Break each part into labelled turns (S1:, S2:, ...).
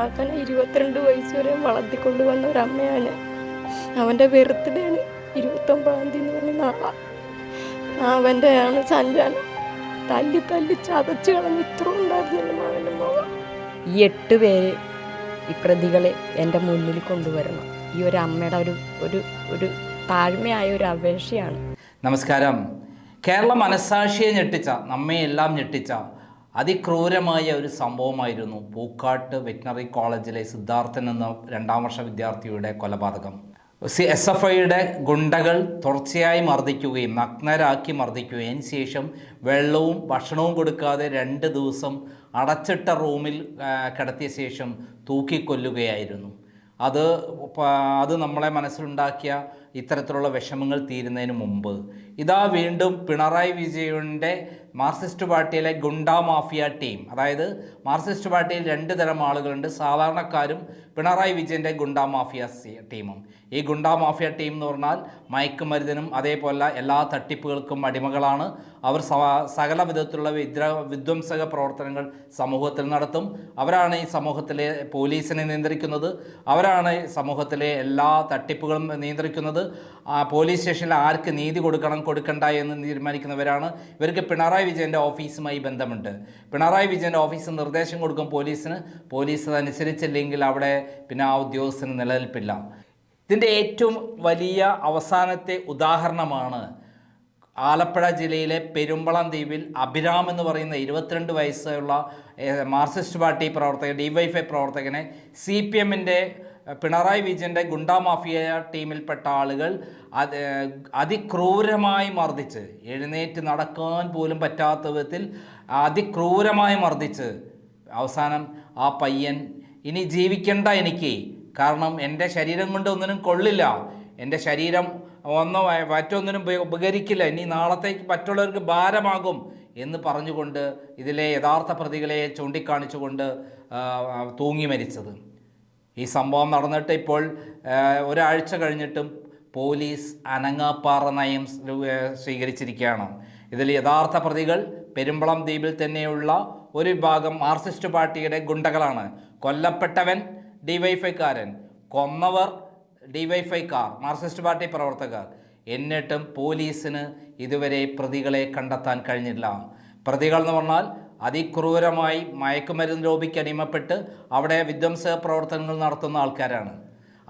S1: മകനെ 22 വയസ്സ് വരെ വളർത്തിക്കൊണ്ടുവന്ന ഒരമ്മയാണ്. അവൻ്റെ ബർത്ത്ഡേ ആണ് 29-ാം തീയതി എന്ന് പറഞ്ഞ നാളെ. അവൻ്റെയാണ് സഞ്ചാരം. തല്ലി തല്ലി ചതച്ച് കളഞ്ഞ് ഇത്ര ഉണ്ടായിരുന്നു മകൻ്റെ മോഹം.
S2: ഈ 8 പേര് ഈ പ്രതികളെ എൻ്റെ മുന്നിൽ കൊണ്ടുവരണം. ഈ ഒരു അമ്മയുടെ ഒരു താഴ്മയായ ഒരു അപേക്ഷയാണ്.
S3: നമസ്കാരം. കേരള മനസ്സാക്ഷിയെ ഞെട്ടിച്ച, നമ്മയെല്ലാം ഞെട്ടിച്ച അതിക്രൂരമായ ഒരു സംഭവമായിരുന്നു പൂക്കാട്ട് വെറ്റിനറി കോളേജിലെ സിദ്ധാർത്ഥൻ എന്ന 2ാം വർഷ വിദ്യാർത്ഥിയുടെ കൊലപാതകം. SFIയുടെ ഗുണ്ടകൾ തുടർച്ചയായി മർദ്ദിക്കുകയും നഗ്നരാക്കി മർദ്ദിക്കുകയും ശേഷം വെള്ളവും ഭക്ഷണവും കൊടുക്കാതെ 2 ദിവസം അടച്ചിട്ട റൂമിൽ കിടത്തിയ ശേഷം തൂക്കിക്കൊല്ലുകയായിരുന്നു. അത് നമ്മളെ മനസ്സിലുണ്ടാക്കിയ ഇത്തരത്തിലുള്ള വിഷമങ്ങൾ തീരുന്നതിന് മുമ്പ് ഇതാ വീണ്ടും പിണറായി വിജയൻ്റെ മാർക്സിസ്റ്റ് പാർട്ടിയിലെ ഗുണ്ടാ മാഫിയ ടീം, അതായത് മാർക്സിസ്റ്റ് പാർട്ടിയിൽ 2 തരം ആളുകളുണ്ട്, സാധാരണക്കാരും പിണറായി വിജയൻ്റെ ഗുണ്ടാ മാഫിയ ടീമും. ഈ ഗുണ്ടാ മാഫിയ ടീം എന്ന് പറഞ്ഞാൽ മയക്കുമരുന്നിനും അതേപോലെ എല്ലാ തട്ടിപ്പുകൾക്കും അടിമകളാണ്. അവർ സകല വിധത്തിലുള്ള വിധ്വംസക പ്രവർത്തനങ്ങൾ സമൂഹത്തിൽ നടത്തും. അവരാണ് ഈ സമൂഹത്തിലെ പോലീസിനെ നിയന്ത്രിക്കുന്നത്, അവരാണ് സമൂഹത്തിലെ എല്ലാ തട്ടിപ്പുകളും നിയന്ത്രിക്കുന്നത്. പോലീസ് സ്റ്റേഷനിൽ ആർക്ക് നീതി കൊടുക്കണ്ട എന്ന് തീരുമാനിക്കുന്നവരാണ്. ഇവർക്ക് പിണറായി വിജയൻ്റെ ഓഫീസുമായി ബന്ധമുണ്ട്. പിണറായി വിജയൻ്റെ ഓഫീസ് നിർദ്ദേശം കൊടുക്കും പോലീസിന്, പോലീസ് അതനുസരിച്ചില്ലെങ്കിൽ അവിടെ പിന്നെ ആ ഉദ്യോഗസ്ഥന് നിലനിൽപ്പില്ല. ഇതിൻ്റെ ഏറ്റവും വലിയ അവസാനത്തെ ഉദാഹരണമാണ് ആലപ്പുഴ ജില്ലയിലെ പെരുമ്പളം ദ്വീപിൽ അഭിരാം എന്ന് പറയുന്ന 22 വയസ്സുള്ള മാർക്സിസ്റ്റ് പാർട്ടി പ്രവർത്തകൻ, DYFI പ്രവർത്തകനെ CPMൻ്റെ പിണറായി വിജയൻ്റെ ഗുണ്ടാ മാഫിയ ടീമിൽപ്പെട്ട ആളുകൾ അതിക്രൂരമായി മർദ്ദിച്ച്, എഴുന്നേറ്റ് നടക്കാൻ പോലും പറ്റാത്ത വിധത്തിൽ അതിക്രൂരമായി മർദ്ദിച്ച് അവസാനം ആ പയ്യൻ ഇനി ജീവിക്കണ്ട എനിക്ക്, കാരണം എൻ്റെ ശരീരം കൊണ്ട് ഒന്നിനും കൊള്ളില്ല, എൻ്റെ ശരീരം മറ്റൊന്നിനും ഉപകരിക്കില്ല, ഇനി നാളത്തേക്ക് മറ്റുള്ളവർക്ക് ഭാരമാകും എന്ന് പറഞ്ഞുകൊണ്ട് ഇതിലെ യഥാർത്ഥ പ്രതികളെ ചൂണ്ടിക്കാണിച്ചുകൊണ്ട് തൂങ്ങി മരിച്ചത്. ഈ സംഭവം നടന്നിട്ട് ഇപ്പോൾ ഒരാഴ്ച കഴിഞ്ഞിട്ടും പോലീസ് അനങ്ങാപ്പാറ നയം സ്വീകരിച്ചിരിക്കുകയാണ്. ഇതിൽ യഥാർത്ഥ പ്രതികൾ പെരുമ്പളം ദ്വീപിൽ തന്നെയുള്ള ഒരു വിഭാഗം മാർക്സിസ്റ്റ് പാർട്ടിയുടെ ഗുണ്ടകളാണ്. കൊല്ലപ്പെട്ടവൻ DYFIക്കാരൻ, കൊന്നവർ DYFIക്കാർ, മാർക്സിസ്റ്റ് പാർട്ടി പ്രവർത്തകർ. എന്നിട്ടും പോലീസിന് ഇതുവരെ പ്രതികളെ കണ്ടെത്താൻ കഴിഞ്ഞില്ല. പ്രതികൾ എന്ന് പറഞ്ഞാൽ അതിക്രൂരമായി മയക്കുമരുന്ന് രോഗിക്ക് അടിമപ്പെട്ട് അവിടെ വിധ്വംസക പ്രവർത്തനങ്ങൾ നടത്തുന്ന ആൾക്കാരാണ്.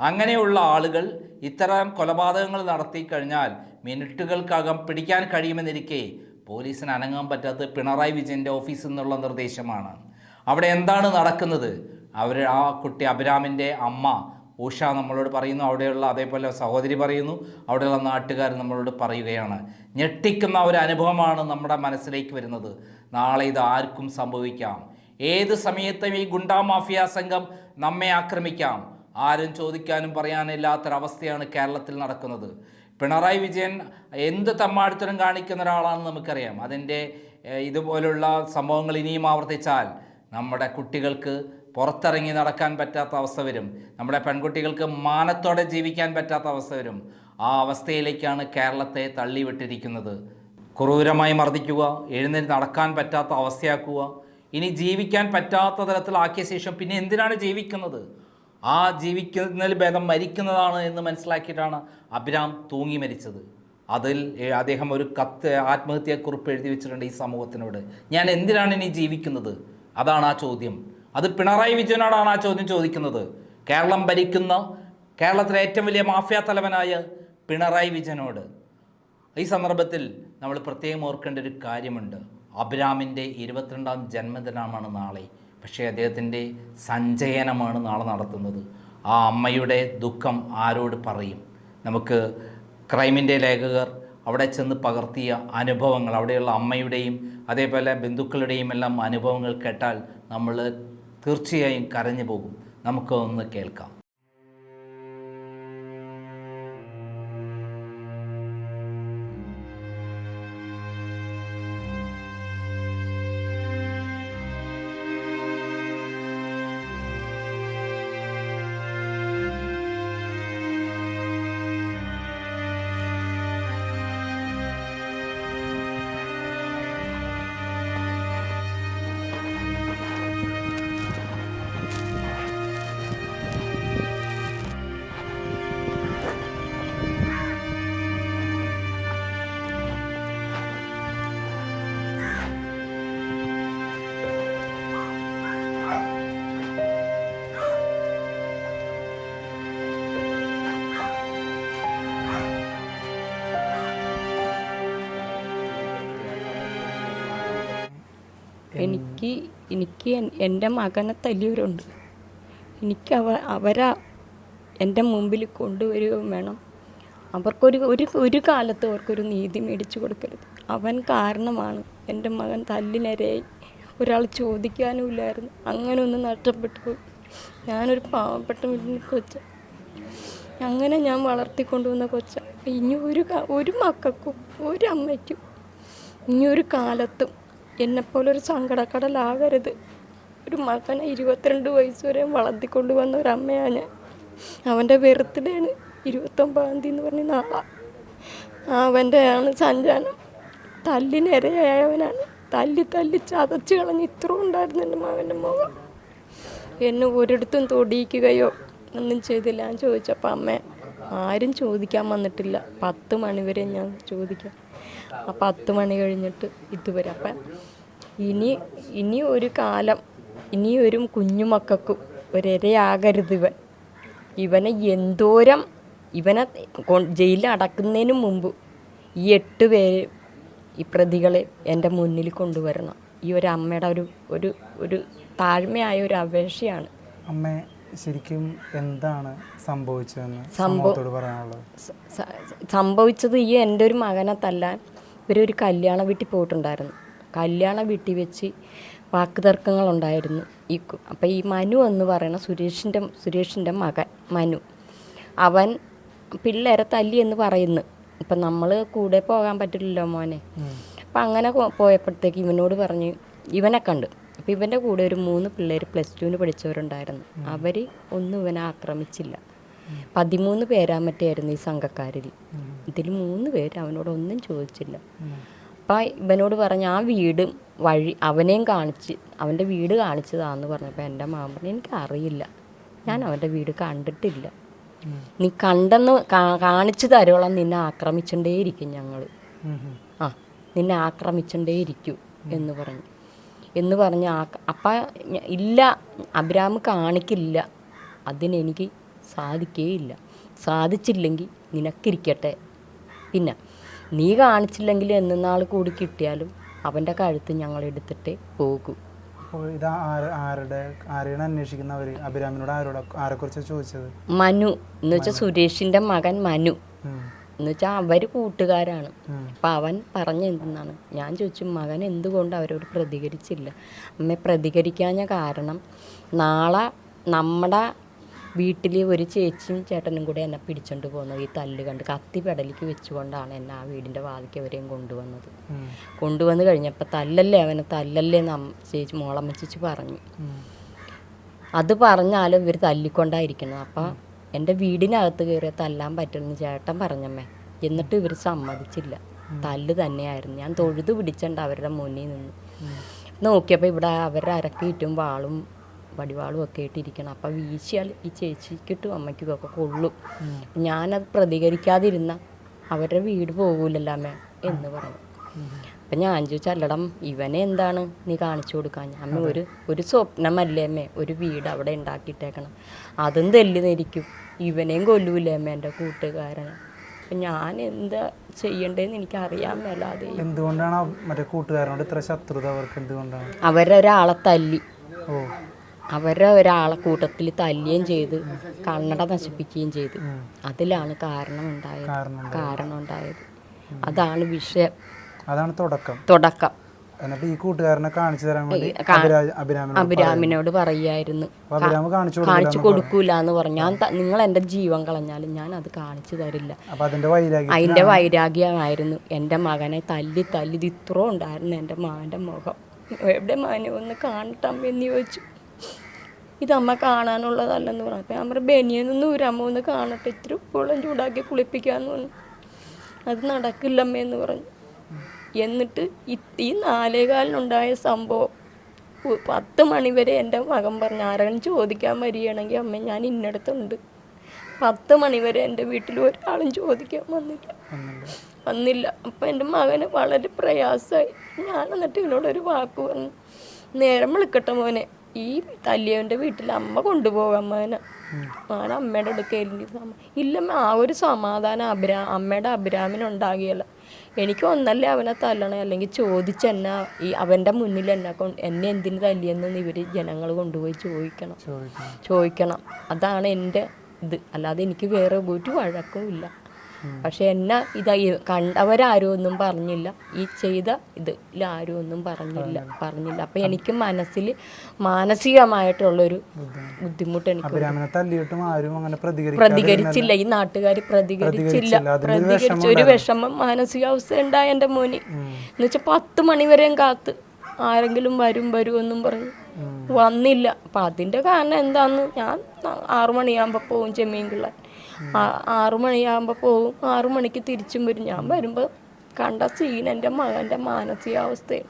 S3: അങ്ങനെയുള്ള ആളുകൾ ഇത്തരം കൊലപാതകങ്ങൾ നടത്തി കഴിഞ്ഞാൽ മിനിറ്റുകൾക്കകം പിടിക്കാൻ കഴിയുമെന്നിരിക്കെ പോലീസിന് അനങ്ങാൻ പറ്റാത്തത് പിണറായി വിജയൻ്റെ ഓഫീസിൽ നിന്നുള്ള നിർദ്ദേശമാണ്. അവിടെ എന്താണ് നടക്കുന്നത്? ആ കുട്ടി അഭിരാമിൻ്റെ അമ്മ ഉഷ നമ്മളോട് പറയുന്നു, അവിടെയുള്ള അതേപോലെ സഹോദരി പറയുന്നു, അവിടെയുള്ള നാട്ടുകാർ നമ്മളോട് പറയുകയാണ്. ഞെട്ടിക്കുന്ന ഒരു അനുഭവമാണ് നമ്മുടെ മനസ്സിലേക്ക് വരുന്നത്. നാളെ ഇത് ആർക്കും സംഭവിക്കാം, ഏത് സമയത്തും ഈ ഗുണ്ടാ മാഫിയ സംഘം നമ്മെ ആക്രമിക്കാം. ആരും ചോദിക്കാനും പറയാനില്ലാത്തൊരവസ്ഥയാണ് കേരളത്തിൽ നടക്കുന്നത്. പിണറായി വിജയൻ എന്ത് തമ്മാടിത്തരം കാണിക്കുന്ന ഒരാളാണെന്ന് നമുക്കറിയാം. അതിൻ്റെ ഇതുപോലുള്ള സംഭവങ്ങൾ ഇനിയും ആവർത്തിച്ചാൽ നമ്മുടെ കുട്ടികൾക്ക് പുറത്തിറങ്ങി നടക്കാൻ പറ്റാത്ത അവസ്ഥ വരും, നമ്മുടെ പെൺകുട്ടികൾക്ക് മാനത്തോടെ ജീവിക്കാൻ പറ്റാത്ത അവസ്ഥ വരും. ആ അവസ്ഥയിലേക്കാണ് കേരളത്തെ തള്ളിവിട്ടിരിക്കുന്നത്. ക്രൂരമായി മർദ്ദിക്കുക, എഴുന്നേറ്റ് നടക്കാൻ പറ്റാത്ത അവസ്ഥയാക്കുക, ഇനി ജീവിക്കാൻ പറ്റാത്ത തരത്തിലാക്കിയ ശേഷം പിന്നെ എന്തിനാണ് ജീവിക്കുന്നത്? ആ ജീവിക്കുന്നതിൽ ഭേദം മരിക്കുന്നതാണ് എന്ന് മനസ്സിലാക്കിയിട്ടാണ് അഭിരാം തൂങ്ങി മരിച്ചത്. അതിൽ അദ്ദേഹം ഒരു ആത്മഹത്യാക്കുറിപ്പ് എഴുതി വെച്ചിട്ടുണ്ട് ഈ സമൂഹത്തിനോട്. ഞാൻ എന്തിനാണ് ഇനി ജീവിക്കുന്നത്? അതാണ് ആ ചോദ്യം. അത് പിണറായി വിജയനോടാണ് ആ ചോദ്യം ചോദിക്കുന്നത്. കേരളം ഭരിക്കുന്ന, കേരളത്തിലെ ഏറ്റവും വലിയ മാഫിയ തലവനായ പിണറായി വിജയനോട്. ഈ സന്ദർഭത്തിൽ നമ്മൾ പ്രത്യേകം ഓർക്കേണ്ട ഒരു കാര്യമുണ്ട്. അഭിരാമിൻ്റെ 22ാം ജന്മദിനമാണ് നാളെ. പക്ഷേ അദ്ദേഹത്തിൻ്റെ സഞ്ചയനമാണ് നാളെ നടത്തുന്നത്. ആ അമ്മയുടെ ദുഃഖം ആരോട് പറയും? നമുക്ക് ക്രൈമിൻ്റെ ലേഖകർ അവിടെ ചെന്ന് പകർത്തിയ അനുഭവങ്ങൾ, അവിടെയുള്ള അമ്മയുടെയും അതേപോലെ ബന്ധുക്കളുടെയും എല്ലാം അനുഭവങ്ങൾ കേട്ടാൽ നമ്മൾ തീർച്ചയായും കരഞ്ഞു പോകും. നമുക്ക് ഒന്ന് കേൾക്കാം.
S2: എനിക്ക് എൻ്റെ മകനെ തല്ലിയവരുണ്ട്. എനിക്ക് അവരാ എൻ്റെ മുമ്പിൽ കൊണ്ടുവരികയും വേണം. ഒരു കാലത്ത് അവർക്കൊരു നീതി മേടിച്ചു കൊടുക്കരുത്. അവൻ കാരണമാണ് എൻ്റെ മകൻ തല്ലിനിരയായി. ഒരാൾ ചോദിക്കാനുമില്ലായിരുന്നു. അങ്ങനെ ഒന്ന് നഷ്ടപ്പെട്ടു പോയി. ഞാനൊരു പാവപ്പെട്ട വീട്ടിൽ കൊച്ച, അങ്ങനെ ഞാൻ വളർത്തിക്കൊണ്ടുവന്ന കൊച്ച. ഇനി ഒരു മക്കൾക്കും ഒരു അമ്മയ്ക്കും ഇനി ഒരു കാലത്തും എന്നെപ്പോലൊരു സങ്കടക്കടലാകരുത്. ഒരു മകനെ 22 വയസ്സ് വരെ വളർത്തിക്കൊണ്ടുവന്ന ഒരമ്മയാണ് ഞാൻ. അവൻ്റെ ബർത്ത്ഡേയാണ് 29-ാം തീയതി എന്ന് പറഞ്ഞ നാളാണ്. അവൻ്റെയാണ് സഞ്ചാനം. തല്ലിനിരയായവനാണ്. തല്ലി ചതച്ച് കളഞ്ഞ് ഇത്ര ഉണ്ടായിരുന്നു എൻ്റെ മകൻ്റെ മുഖം. എന്നെ ഒരിടത്തും തൊടിയിക്കുകയോ ഒന്നും ചെയ്തില്ല. ഞാൻ ചോദിച്ചപ്പോൾ അമ്മ ആരും ചോദിക്കാൻ വന്നിട്ടില്ല. 10 മണി വരെ ഞാൻ ചോദിക്കാം. ആ 10 മണി കഴിഞ്ഞിട്ട് ഇതുവരെ. അപ്പം ഇനി ഒരു കാലം, ഇനി ഒരു കുഞ്ഞുമക്കൾക്കും ഒരിരയാകരുത് ഇവനെ എന്തോരം ഇവനെ ജയിലിൽ അടക്കുന്നതിന് മുമ്പ് ഈ 8 പേര് ഈ പ്രതികളെ എൻ്റെ മുന്നിൽ കൊണ്ടുവരണം. ഈ ഒരു അമ്മയുടെ ഒരു താഴ്മയായ ഒരു അപേക്ഷയാണ്.
S4: അമ്മ ശരിക്കും എന്താണ് സംഭവിച്ചതെന്ന് സമൂഹത്തോട് പറയാനുള്ളത്?
S2: സംഭവിച്ചത് ഈ എൻ്റെ ഒരു മകനെ തല്ലാൻ ഇവരൊരു കല്യാണ വീട്ടിൽ പോയിട്ടുണ്ടായിരുന്നു. കല്യാണ വീട്ടിൽ വെച്ച് വാക്കുതർക്കങ്ങളുണ്ടായിരുന്നു. അപ്പം ഈ മനു എന്ന് പറയുന്ന സുരേഷിൻ്റെ മകൻ മനു, അവൻ പിള്ളേരെ തല്ലി എന്ന് പറയുന്നു. ഇപ്പം നമ്മൾ കൂടെ പോകാൻ പറ്റില്ലല്ലോ മോനെ. അപ്പം അങ്ങനെ പോയപ്പോഴത്തേക്ക് ഇവനോട് പറഞ്ഞ് ഇവനെ കണ്ട്. അപ്പം ഇവൻ്റെ കൂടെ ഒരു 3 പിള്ളേർ +2 പഠിച്ചവരുണ്ടായിരുന്നു. അവർ ഒന്നും ഇവനെ ആക്രമിച്ചില്ല. 13 പേരാ മറ്റായിരുന്നു ഈ സംഘക്കാരിൽ. ഇതിൽ 3 പേര് അവനോടൊന്നും ചോദിച്ചില്ല. അപ്പം ഇവനോട് പറഞ്ഞ് ആ വീട് വഴി അവനെയും കാണിച്ച് അവൻ്റെ വീട് കാണിച്ചതാന്ന് പറഞ്ഞപ്പോൾ എൻ്റെ മാമൻ പറഞ്ഞു എനിക്കറിയില്ല, ഞാൻ അവൻ്റെ വീട് കണ്ടിട്ടില്ല, നീ കണ്ടെന്ന് കാണിച്ചു തരോളം നിന്നെ ആക്രമിച്ചുകൊണ്ടേയിരിക്കും ഞങ്ങൾ, നിന്നെ ആക്രമിച്ചുകൊണ്ടേയിരിക്കും എന്ന് പറഞ്ഞ് അപ്പം ഇല്ല, അബ്രാം കാണിക്കില്ല, അതിനെനിക്ക് സാധിക്കുകയില്ല, സാധിച്ചില്ലെങ്കിൽ നിനക്കിരിക്കട്ടെ, പിന്നെ നീ കാണിച്ചില്ലെങ്കിൽ എന്നാൾ കൂടി കിട്ടിയാലും അവൻ്റെ കഴുത്ത് ഞങ്ങൾ എടുത്തിട്ടേ പോകൂ.
S4: അപ്പോൾ ഇത് ആരെയാണ് അന്വേഷിക്കുന്നവർ? അഭിരാമിനോട് ആരെക്കുറിച്ച് ചോദിച്ചത്?
S2: മനു എന്ന് വെച്ചാൽ സുരേഷിൻ്റെ മകൻ മനു എന്ന് വെച്ചാൽ അവർ കൂട്ടുകാരാണ്. അപ്പം അവൻ പറഞ്ഞ എന്തെന്നാണ് ഞാൻ ചോദിച്ചു, മകൻ എന്തുകൊണ്ട് അവരോട് പ്രതികരിച്ചില്ല? അമ്മ പ്രതികരിക്കാഞ്ഞ കാരണം നാളെ നമ്മുടെ വീട്ടിൽ ഒരു ചേച്ചിയും ചേട്ടനും കൂടെ എന്നെ പിടിച്ചോണ്ട് പോകുന്നത് ഈ തല്ല് കണ്ട് കത്തി പെടലിക്ക് വെച്ചുകൊണ്ടാണ് എന്നെ ആ വീടിൻ്റെ വാതിക്ക് വരെയും കൊണ്ടുവന്ന് കഴിഞ്ഞപ്പോൾ അവനെ തല്ലല്ലേ ചേച്ചി മോളമ്മ ചേച്ചി പറഞ്ഞു. അത് പറഞ്ഞാലും ഇവർ തല്ലിക്കൊണ്ടായിരിക്കണം. അപ്പം എൻ്റെ വീടിനകത്ത് കയറിയ തല്ലാൻ പറ്റുമെന്ന് ചേട്ടൻ പറഞ്ഞമ്മേ. എന്നിട്ട് ഇവർ സമ്മതിച്ചില്ല, തല്ല് തന്നെയായിരുന്നു. ഞാൻ തൊഴുത് പിടിച്ചണ്ട് അവരുടെ മുന്നിൽ നിന്ന് നോക്കിയപ്പോൾ ഇവിടെ അവരുടെ അരക്കിട്ടും വാളും വടിവാളും ഒക്കെ ഇട്ടിരിക്കണം. അപ്പം വീശിയാൽ ഈ ചേച്ചിക്കിട്ടും അമ്മയ്ക്കും ഒക്കെ കൊള്ളും. ഞാനത് പ്രതികരിക്കാതിരുന്ന അവരുടെ വീട് പോകൂലല്ലോ അമ്മ എന്ന് പറഞ്ഞു. അപ്പം ഞാൻ ചോദിച്ചല്ലടം ഇവനെ എന്താണ് നീ കാണിച്ചു കൊടുക്കാൻ? അമ്മ ഒരു സ്വപ്നമല്ലേ അമ്മേ, ഒരു വീട് അവിടെ ഉണ്ടാക്കിയിട്ടേക്കണം, അതും തെല്ലുന്നിരിക്കും, ഇവനെയും കൊല്ലൂലേ അമ്മ എൻ്റെ കൂട്ടുകാരനെ. അപ്പം ഞാൻ എന്താ ചെയ്യണ്ടേന്ന് എനിക്ക് അറിയാൻ മേലാതെ.
S4: എന്തുകൊണ്ടാണ് മറ്റേ കൂട്ടുകാരനോട് ഇത്ര ശത്രുത അവർക്ക്? എന്തുകൊണ്ടാണ്?
S2: അവരൊരാളെ തല്ലി, ഒരാളെ കൂട്ടത്തിൽ തല്ലുകയും ചെയ്ത് കണ്ണട നശിപ്പിക്കുകയും ചെയ്തു. അതിലാണ് കാരണം ഉണ്ടായത്. അതാണ് വിഷയം,
S4: അതാണ്
S2: തുടക്കം.
S4: എന്നിട്ട് ഈ കൂട്ടുകാരനെ കാണിച്ചു തരാൻ വേണ്ടി
S2: അഭിരാമിനോട് പറയായിരുന്നു, കാണിച്ചു കൊടുക്കൂല എന്ന് പറഞ്ഞു. നിങ്ങൾ എൻ്റെ ജീവൻ കളഞ്ഞാലും ഞാൻ അത് കാണിച്ചു തരില്ല. അതിൻ്റെ വൈരാഗ്യമായിരുന്നു എൻ്റെ മകനെ തല്ലി ഇത് ഇത്ര ഉണ്ടായിരുന്നു എൻ്റെ മകൻ്റെ മുഖം. എവിടെ മകനെ ഒന്ന് കാണട്ടമ്മയെന്ന് ചോദിച്ചു. ഇതമ്മ കാണാനുള്ളതല്ലെന്ന് പറഞ്ഞു. അപ്പം അമ്മ ബനിയെന്നൊന്ന് ഊരമ്മ ഒന്ന് കാണട്ടെ, ഇത്തിരി ഉപ്പുവെള്ളം ചൂടാക്കി കുളിപ്പിക്കാമെന്ന് പറഞ്ഞു. അത് നടക്കില്ലമ്മയെന്ന് പറഞ്ഞു. എന്നിട്ട് ഈ 4:15 സംഭവം 10 മണി വരെ എൻ്റെ മകൻ പറഞ്ഞു ആരെങ്കിലും ചോദിക്കാൻ വരികയാണെങ്കിൽ അമ്മ ഞാൻ ഇന്നടത്തുണ്ട്. 10 മണി വരെ എൻ്റെ വീട്ടിൽ ഒരാളും ചോദിക്കാൻ വന്നില്ല. അപ്പം എൻ്റെ മകന് വളരെ പ്രയാസമായി. ഞാൻ എന്നിട്ട് ഇവനോടൊരു വാക്ക് പറഞ്ഞു, നേരം വിളിക്കട്ടെ മോനെ, ഈ തല്ലിയവൻ്റെ വീട്ടിൽ അമ്മ കൊണ്ടുപോകാം മകനെ, ഞാൻ അമ്മയുടെ അടുക്കൽ ഇല്ലമ്മ. ആ ഒരു സമാധാനം അമ്മയുടെ അഭിരാമിനുണ്ടാകിയല്ല. എനിക്ക് ഒന്നല്ലേ അവനെ തല്ലണേ, അല്ലെങ്കിൽ ചോദിച്ചെന്നാ ഈ അവൻ്റെ മുന്നിൽ എന്നെ എന്തിന് തല്ലിയെന്ന് ഇവർ ജനങ്ങൾ കൊണ്ടുപോയി ചോദിക്കണം. അതാണ് എൻ്റെ ഇത്. അല്ലാതെ എനിക്ക് വേറെ ഒരു വഴക്കും ഇല്ല. പക്ഷെ എന്നെ കണ്ടവരാരും ഒന്നും പറഞ്ഞില്ല, ഈ ചെയ്ത ഇതിലാരും ഒന്നും പറഞ്ഞില്ല. അപ്പം എനിക്ക് മനസ്സിൽ മാനസികമായിട്ടുള്ളൊരു ബുദ്ധിമുട്ട് എനിക്ക് പ്രതികരിച്ചില്ല. ഈ നാട്ടുകാർ പ്രതികരിച്ച ഒരു വിഷമം, മാനസികാവസ്ഥ ഉണ്ടായ എൻ്റെ മോന്. എന്നുവെച്ചാൽ 10 മണി വരെയും കാത്ത് ആരെങ്കിലും വരുമെന്നും പറഞ്ഞു വന്നില്ല. അപ്പം അതിൻ്റെ കാരണം എന്താന്ന്, ഞാൻ 6 മണിയാകുമ്പോൾ പോകും ചെമ്മീൻ കിള്ളാൻ, 6 മണിയാകുമ്പോൾ പോകും, 6 മണിക്ക് തിരിച്ചും വരും. ഞാൻ വരുമ്പോൾ കണ്ട സീൻ എൻ്റെ മകൻ്റെ മാനസികാവസ്ഥയും.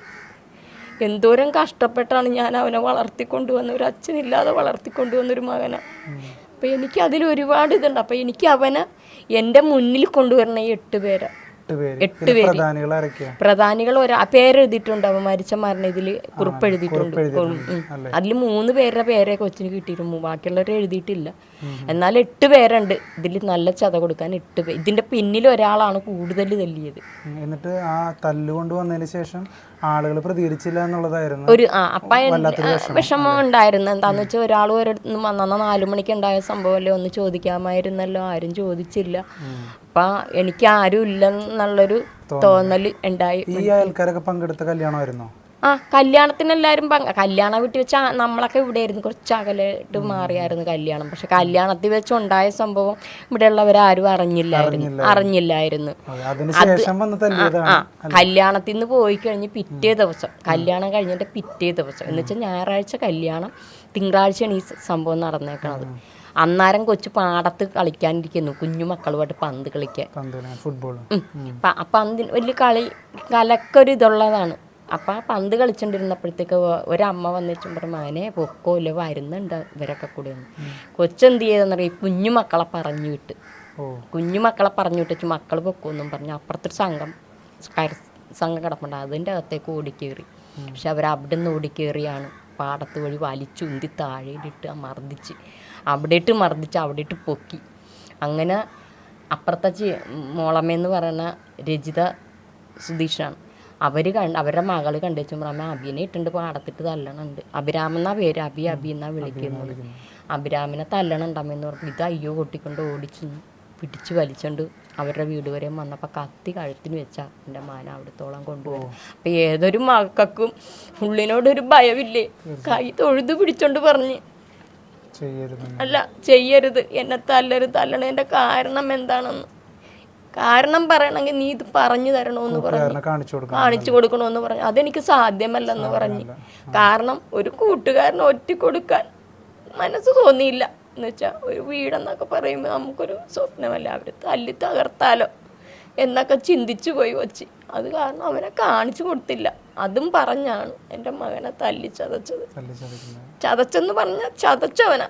S2: എന്തോരം കഷ്ടപ്പെട്ടാണ് ഞാൻ അവനെ വളർത്തിക്കൊണ്ടുവന്ന, ഒരു അച്ഛനില്ലാതെ വളർത്തിക്കൊണ്ടുവന്നൊരു മകനാണ്. അപ്പോൾ എനിക്ക് അതിൽ ഒരുപാട് ഇതുണ്ട്. അപ്പോൾ എനിക്ക് അവനെ എൻ്റെ മുന്നിൽ കൊണ്ടുവരണ 8 പേര് പ്രധാനികൾ പേരെഴുതിയിട്ടുണ്ട്. അവൻ മരിച്ച ഇതിൽ കുറിപ്പ് എഴുതിയിട്ടുണ്ട്. അതിൽ 3 പേരുടെ പേരെ കൊച്ചിന് കിട്ടിയിരുന്നു, ബാക്കിയുള്ളവരെ എഴുതിയിട്ടില്ല. എന്നാൽ 8 പേരുണ്ട് ഇതിൽ നല്ല ചത കൊടുക്കാൻ. 8 പേര്. ഇതിന്റെ പിന്നിൽ ഒരാളാണ് കൂടുതൽ തല്ലിയത്.
S4: എന്നിട്ട് ആ തല്ലുകൊണ്ട് വന്നതിന് ശേഷം ആളുകൾ പ്രതികരിച്ചില്ല എന്നുള്ളതായിരുന്നു
S2: ഒരു വിഷമം ഉണ്ടായിരുന്നു. എന്താന്ന് വെച്ചാൽ ഒരാൾ ഒരിടത്തുനിന്ന് വന്ന 4 മണിക്ക് ഉണ്ടായ സംഭവമല്ലേ, ഒന്ന് ചോദിക്കാമായിരുന്നല്ലോ, ആരും ചോദിച്ചില്ല. അപ്പൊ എനിക്ക് ആരും ഇല്ലെന്നുള്ളൊരു തോന്നൽ ഉണ്ടായി.
S4: ഈ അയൽക്കാരൊക്കെ പങ്കെടുത്ത കല്യാണമായിരുന്നോ?
S2: കല്യാണത്തിന് എല്ലാവരും കല്യാണം വീട്ടിൽ വെച്ച് നമ്മളൊക്കെ ഇവിടെ ആയിരുന്നു, കുറച്ച് അകലായിട്ട് മാറിയായിരുന്നു കല്യാണം. പക്ഷെ കല്യാണത്തിൽ വെച്ച് ഉണ്ടായ സംഭവം ഇവിടെ ഉള്ളവരാരും അറിഞ്ഞില്ലായിരുന്നു. കല്യാണത്തിൽ നിന്ന് പോയി കഴിഞ്ഞ് പിറ്റേ ദിവസം, കല്യാണം കഴിഞ്ഞിട്ട് പിറ്റേ ദിവസം എന്ന് വെച്ചാൽ ഞായറാഴ്ച കല്യാണം, തിങ്കളാഴ്ചയാണ് ഈ സംഭവം നടന്നേക്കണത്. അന്നേരം കൊച്ചു പാടത്ത് കളിക്കാനിരിക്കുന്നു, കുഞ്ഞു മക്കളുമായിട്ട് പന്ത് കളിക്കാൻ. പന്തിന് വലിയ കലക്കൊരു ഇതുള്ളതാണ്. അപ്പം ആ പന്ത് കളിച്ചോണ്ടിരുന്നപ്പോഴത്തേക്ക് ഒരമ്മ വന്നിട്ടും പറഞ്ഞു, മകനെ പൊക്കോല്ല വരുന്നുണ്ട് ഇവരൊക്കെ കൂടെ. കൊച്ചെന്ത് ചെയ്തെന്നറിയാം, കുഞ്ഞുമക്കളെ പറഞ്ഞു വിട്ട് മക്കൾ പൊക്കോന്നും പറഞ്ഞു. അപ്പുറത്തൊരു സംഘം കിടപ്പുണ്ട്, അതിൻ്റെ അകത്തേക്ക് ഓടിക്കേറി. പക്ഷെ അവരവിടെ നിന്ന് ഓടിക്കേറിയാണ് പാടത്ത് വഴി വലിച്ചുന്തി താഴെയിലിട്ട് മർദ്ദിച്ച്, അവിടെ ഇട്ട് പൊക്കി. അങ്ങനെ അപ്പുറത്തെ മോളമ്മയെന്ന് പറയുന്ന രജിത സുധീഷാണ്, അവരുടെ മകള് കണ്ടുവെച്ചു പറഞ്ഞാൽ അഭിനെ ഇട്ടുണ്ട് പാടത്തിട്ട് തല്ലണുണ്ട്. അഭിരാമെന്നാ പേര്, അഭി എന്നാ വിളിക്കുന്നത്. അഭിരാമിനെ തല്ലണുണ്ടമ്മയെന്ന് പറഞ്ഞു. ഇത് അയ്യോ കൊട്ടിക്കൊണ്ട് ഓടിച്ചു പിടിച്ച് വലിച്ചോണ്ട് അവരുടെ വീട് വരെ വന്നപ്പോൾ കത്തി കഴുത്തിന് വെച്ചാൽ എൻ്റെ മാന അവിടത്തോളം കൊണ്ടുപോകും. അപ്പം ഏതൊരു മക്കൾക്കും ഉള്ളിനോടൊരു ഭയമില്ലേ, കൈ തൊഴുത് പിടിച്ചോണ്ട് പറഞ്ഞ് ചെയ്യരുത്, എന്നെ തല്ലണേൻ്റെ കാരണം എന്താണെന്ന് കാരണം പറയണമെങ്കിൽ നീ ഇത് പറഞ്ഞു തരണമെന്ന് പറഞ്ഞു, കാണിച്ചു കൊടുക്കണമെന്ന് പറഞ്ഞു. അതെനിക്ക് സാധ്യമല്ലെന്ന് പറഞ്ഞു. കാരണം ഒരു കൂട്ടുകാരനെ ഒറ്റിക്കൊടുക്കാൻ മനസ്സ് തോന്നിയില്ല. എന്ന് വെച്ചാൽ ഒരു വീടെന്നൊക്കെ പറയുമ്പോൾ നമുക്കൊരു സ്വപ്നമല്ല, അവർ തല്ലി തകർത്താലോ എന്നൊക്കെ ചിന്തിച്ചു പോയി വച്ച്. അത് കാരണം അവനെ കാണിച്ചു കൊടുത്തില്ല. അതും പറഞ്ഞാണ് എൻ്റെ മകനെ തല്ലി ചതച്ചെന്ന് പറഞ്ഞാൽ ചതച്ചവനാ.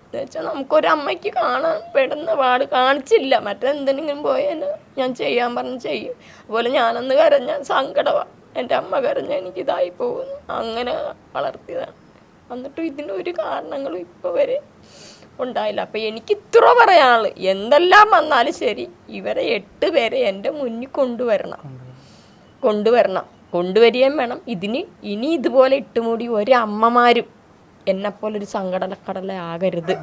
S2: എന്നുവെച്ചാൽ നമുക്കൊരമ്മയ്ക്ക് കാണാൻ പെടുന്ന പാട് കാണിച്ചില്ല. മറ്റെന്തെങ്കിലും പോയി എന്നെ ഞാൻ ചെയ്യാൻ പറഞ്ഞ് ചെയ്യും. അതുപോലെ ഞാനന്ന് കരഞ്ഞ സങ്കടമാണ്, എൻ്റെ അമ്മ കരഞ്ഞ എനിക്കിതായി പോകുന്നു. അങ്ങനെ വളർത്തിയതാണ്. എന്നിട്ടും ഇതിൻ്റെ ഒരു കാരണങ്ങളും ഇപ്പോൾ വരെ ഉണ്ടായില്ല. അപ്പം എനിക്ക് ഇത്ര പറയാനുള്ളു, എന്തെല്ലാം വന്നാലും ശരി ഇവരെ 8 പേരെ എൻ്റെ മുന്നിൽ കൊണ്ടുവരികയും വേണം. ഇനി ഇതുപോലെ ഇട്ടുമൂടി ഒരമ്മമാരും എന്നെപ്പോലൊരു സങ്കടക്കടലാകരുത്.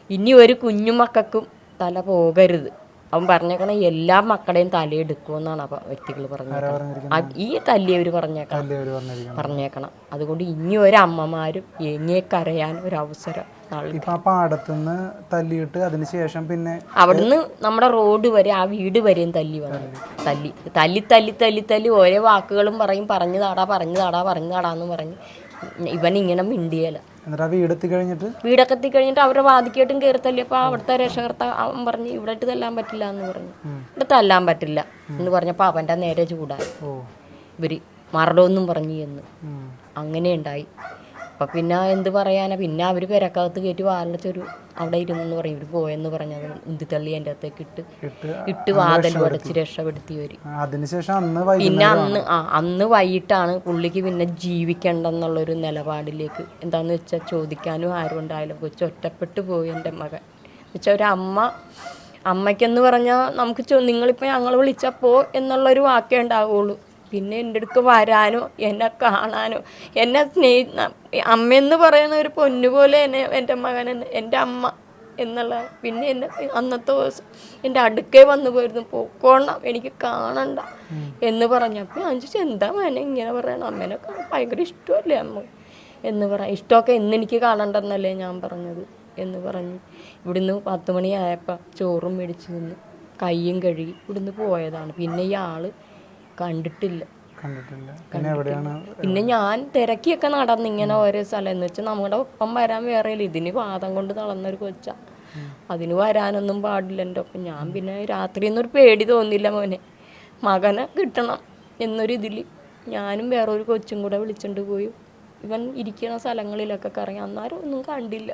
S2: ഇനി ഒരു കുഞ്ഞുമക്കൾക്കും തല പോകരുത്. അവൻ പറഞ്ഞേക്കണ എല്ലാ മക്കളെയും തലയെടുക്കുമെന്നാണ് വ്യക്തികൾ പറഞ്ഞേക്കണം. ഈ തല്ലിയവർ പറഞ്ഞേക്കണം. അതുകൊണ്ട് ഇനി ഒരമ്മമാരും എങ്ങിയേക്കരയാൻ ഒരവസരം
S4: പാടത്തുനിന്ന് തല്ലിയിട്ട് അതിനുശേഷം പിന്നെ
S2: അവിടുന്ന് നമ്മുടെ റോഡ് വരെ ആ വീട് വരെയും തല്ലി ഓരോ വാക്കുകളും പറഞ്ഞു താടാന്ന് പറഞ്ഞ് ഇവൻ ഇങ്ങനെ മിണ്ടിയല്ല. വീടൊക്കെ എത്തിക്കഴിഞ്ഞിട്ട് അവരുടെ വാദിക്കായിട്ടും കയറി തല്ലിയപ്പോൾ അവിടുത്തെ രക്ഷകർത്ത അവൻ പറഞ്ഞു ഇവിടെ ഇട്ട് തല്ലാൻ പറ്റില്ല എന്ന് പറഞ്ഞു. ഇവിടെ തല്ലാൻ പറ്റില്ല എന്ന് പറഞ്ഞപ്പോൾ അവൻ്റെ നേരെ ചൂടായി. ഇവര് മറടൊന്നും പറഞ്ഞു എന്ന് അങ്ങനെ ഉണ്ടായി. അപ്പം പിന്നെ എന്ത് പറയാനാ, പിന്നെ അവർ പെരക്കകത്ത് കയറ്റി വാലടച്ചൊരു അവിടെ ഇരുന്നെന്ന് പറയും. ഇവർ പോയെന്ന് പറഞ്ഞത് ഉന്തി തള്ളി എൻ്റെ അകത്തേക്ക് ഇട്ട് വാതിൽ അടച്ച് രക്ഷപ്പെടുത്തിയവർ. പിന്നെ അന്ന് വൈകിട്ടാണ് പുള്ളിക്ക് പിന്നെ ജീവിക്കണ്ടെന്നുള്ളൊരു നിലപാടിലേക്ക്, എന്താണെന്ന് വെച്ചാൽ ചോദിക്കാനും ആരും ഉണ്ടായാലും കൊച്ചു ഒറ്റപ്പെട്ടു പോയി എൻ്റെ മകൻ. വെച്ചാൽ ഒരമ്മ അമ്മയ്ക്കെന്ന് പറഞ്ഞാൽ നമുക്ക് നിങ്ങളിപ്പോൾ ഞങ്ങൾ വിളിച്ചപ്പോൾ എന്നുള്ളൊരു വാക്കേ ഉണ്ടാവുള്ളൂ. പിന്നെ എൻ്റെ അടുക്ക് വരാനോ എന്നെ കാണാനോ എന്നെ അമ്മയെന്ന് പറയുന്ന ഒരു പൊന്നുപോലെ എന്നെ എൻ്റെ മകനെന്നെ എൻ്റെ അമ്മ എന്നുള്ള പിന്നെ എന്നെ അന്നത്തെ ദിവസം എൻ്റെ അടുക്കേ വന്നു പോയിരുന്നു, പോക്കോണം എനിക്ക് കാണണ്ട എന്ന് പറഞ്ഞപ്പോൾ ഞാൻ ചോദിച്ചു എന്താ മോനെ ഇങ്ങനെ പറയണം, അമ്മേനെ ഭയങ്കര ഇഷ്ടമല്ലേ അമ്മ എന്ന് പറയാം. ഇഷ്ടമൊക്കെ എന്നെനിക്ക് കാണണ്ടെന്നല്ലേ ഞാൻ പറഞ്ഞത് എന്ന് പറഞ്ഞു. ഇവിടുന്ന് 10 മണിയായപ്പോൾ ചോറും മേടിച്ച് നിന്ന് കയ്യും കഴുകി ഇവിടുന്ന് പോയതാണ്. പിന്നെ ഈ ആള് കണ്ടിട്ടില്ല. പിന്നെ ഞാൻ തിരക്കിയൊക്കെ നടന്ന് ഇങ്ങനെ ഓരോ സ്ഥലം എന്ന് വെച്ചാൽ നമ്മുടെ ഒപ്പം വരാൻ വേറെ ഇല്ല. ഇതിന് വാദം കൊണ്ട് തളർന്നൊരു കൊച്ച, അതിന് വരാനൊന്നും പാടില്ല എൻ്റെ ഒപ്പം. ഞാൻ പിന്നെ രാത്രിയൊന്നും ഒരു പേടി തോന്നില്ല മോനെ, മകനെ കിട്ടണം എന്നൊരിതിൽ ഞാനും വേറൊരു കൊച്ചും കൂടെ വിളിച്ചുകൊണ്ട് പോയി ഇവൻ ഇരിക്കുന്ന സ്ഥലങ്ങളിലൊക്കെ കറങ്ങി. അന്നേരം ഒന്നും കണ്ടില്ല.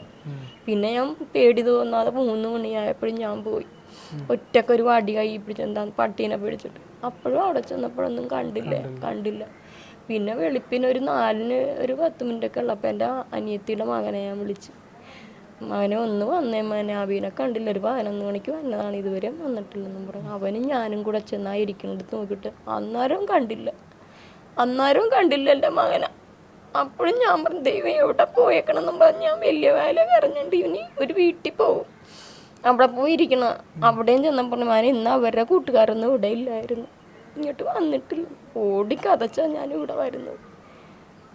S2: പിന്നെ ഞാൻ പേടി തോന്നാതെ 3 മണിയായപ്പോഴും ഞാൻ പോയി ഒറ്റക്കൊരു വടി കൈ പിടിച്ച് എന്താ പട്ടീനെ പിടിച്ചിട്ട്. അപ്പോഴും അവിടെ ചെന്നപ്പോഴൊന്നും കണ്ടില്ല. പിന്നെ വെളുപ്പിന് ഒരു 4-ന് ഒരു 10 മിനിറ്റൊക്കെ ഉള്ളപ്പോൾ എൻ്റെ അനിയത്തിയുടെ മകനെ ഞാൻ വിളിച്ച്, മകനെ ഒന്ന് വന്നേ മോനെ, അബീനെ കണ്ടില്ല, ഒരു 11 മണിക്ക് വന്നതാണ്, ഇതുവരെ വന്നിട്ടില്ലെന്നും പറഞ്ഞു. അവനും ഞാനും കൂടെ ചെന്നായിരിക്കുന്നിടത്ത് നോക്കിയിട്ട് അന്നേരവും കണ്ടില്ല എൻ്റെ മകനെ. അപ്പോഴും ഞാൻ പറഞ്ഞു ദൈവം എവിടെ പോയേക്കണം എന്നും പറഞ്ഞ് ഞാൻ വലിയ വേല കരഞ്ഞിട്ട് ഇവന് ഒരു വീട്ടിൽ പോകും, അവിടെ പോയിരിക്കണം. അവിടെയും ചെന്നപ്പോൾ ഞാൻ ഇന്ന് അവരുടെ കൂട്ടുകാരൊന്നും ഇവിടെ ഇല്ലായിരുന്നു, ഇങ്ങോട്ട് വന്നിട്ടില്ല. ഓടിക്കതച്ചാണ് ഞാനിവിടെ വരുന്നത്.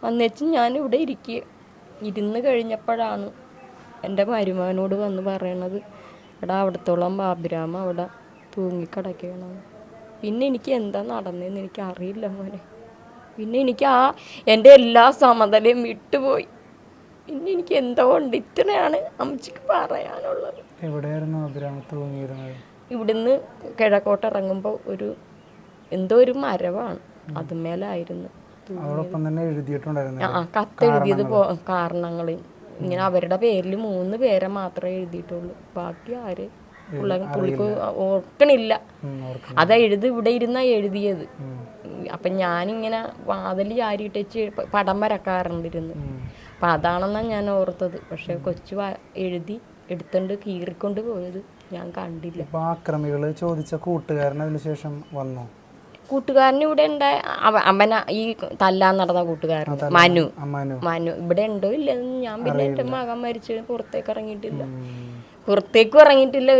S2: വന്നേച്ച് ഞാനിവിടെ ഇരുന്ന് കഴിഞ്ഞപ്പോഴാണ് എൻ്റെ മരുമകനോട് വന്ന് പറയണത്, എടാ അവിടത്തോളം ബാബുരാമ അവിടെ തൂങ്ങിക്കിടക്കണം. പിന്നെ എനിക്ക് എന്താ നടന്നതെന്ന് എനിക്ക് അറിയില്ല മോനെ. പിന്നെ എനിക്ക് എൻ്റെ എല്ലാ സമതലയും വിട്ടുപോയി. പിന്നെ എനിക്ക് എന്തുകൊണ്ട് ഇത്രയാണ് അമ്മച്ചിക്ക് പറയാനുള്ളത്.
S4: എവിടെയായിരുന്നു അഭിരാമത്ത് തൂങ്ങിയിരുന്നത്?
S2: ഇവിടുന്ന് കിഴക്കോട്ട് ഇറങ്ങുമ്പോൾ എന്തോ ഒരു മരവാണ്, അതുമേലായിരുന്നു.
S4: അതോടൊപ്പം തന്നെ എഴുതിയിട്ടുണ്ടായിരുന്നു
S2: കത്തെഴുതിയത് കാരണങ്ങൾ ഇങ്ങനെ അവരുടെ പേരിൽ 3 പേരെ മാത്രമേ എഴുതിയിട്ടുള്ളൂ, ബാക്കി ആര് പുള്ളിക്ക് ഓർക്കണില്ല. അതാ ഇവിടെ ഇരുന്നാ എഴുതിയത്. അപ്പം ഞാനിങ്ങനെ വാതിൽ ചാരിയിട്ടേച്ച് പടം വരക്കാറുണ്ടിരുന്നു. അപ്പം അതാണെന്നാണ് ഞാൻ ഓർത്തത്. പക്ഷെ കൊച്ചു എഴുതി എടുത്തുകൊണ്ട് കീറിക്കൊണ്ട് പോയത് ഞാൻ കണ്ടില്ല.
S4: ആക്രമികൾ ചോദിച്ച കൂട്ടുകാരൻ അതിനുശേഷം വന്നോ?
S2: കൂട്ടുകാരൻ ഇവിടെ ഉണ്ടായ അവന ഈ തല്ലാൻ നടന്ന കൂട്ടുകാരൻ മനു ഇവിടെ ഉണ്ടോ ഇല്ലെന്ന് ഞാൻ പിന്നെ എൻ്റെ മകൻ മരിച്ചു പുറത്തേക്കും ഇറങ്ങിയിട്ടില്ല.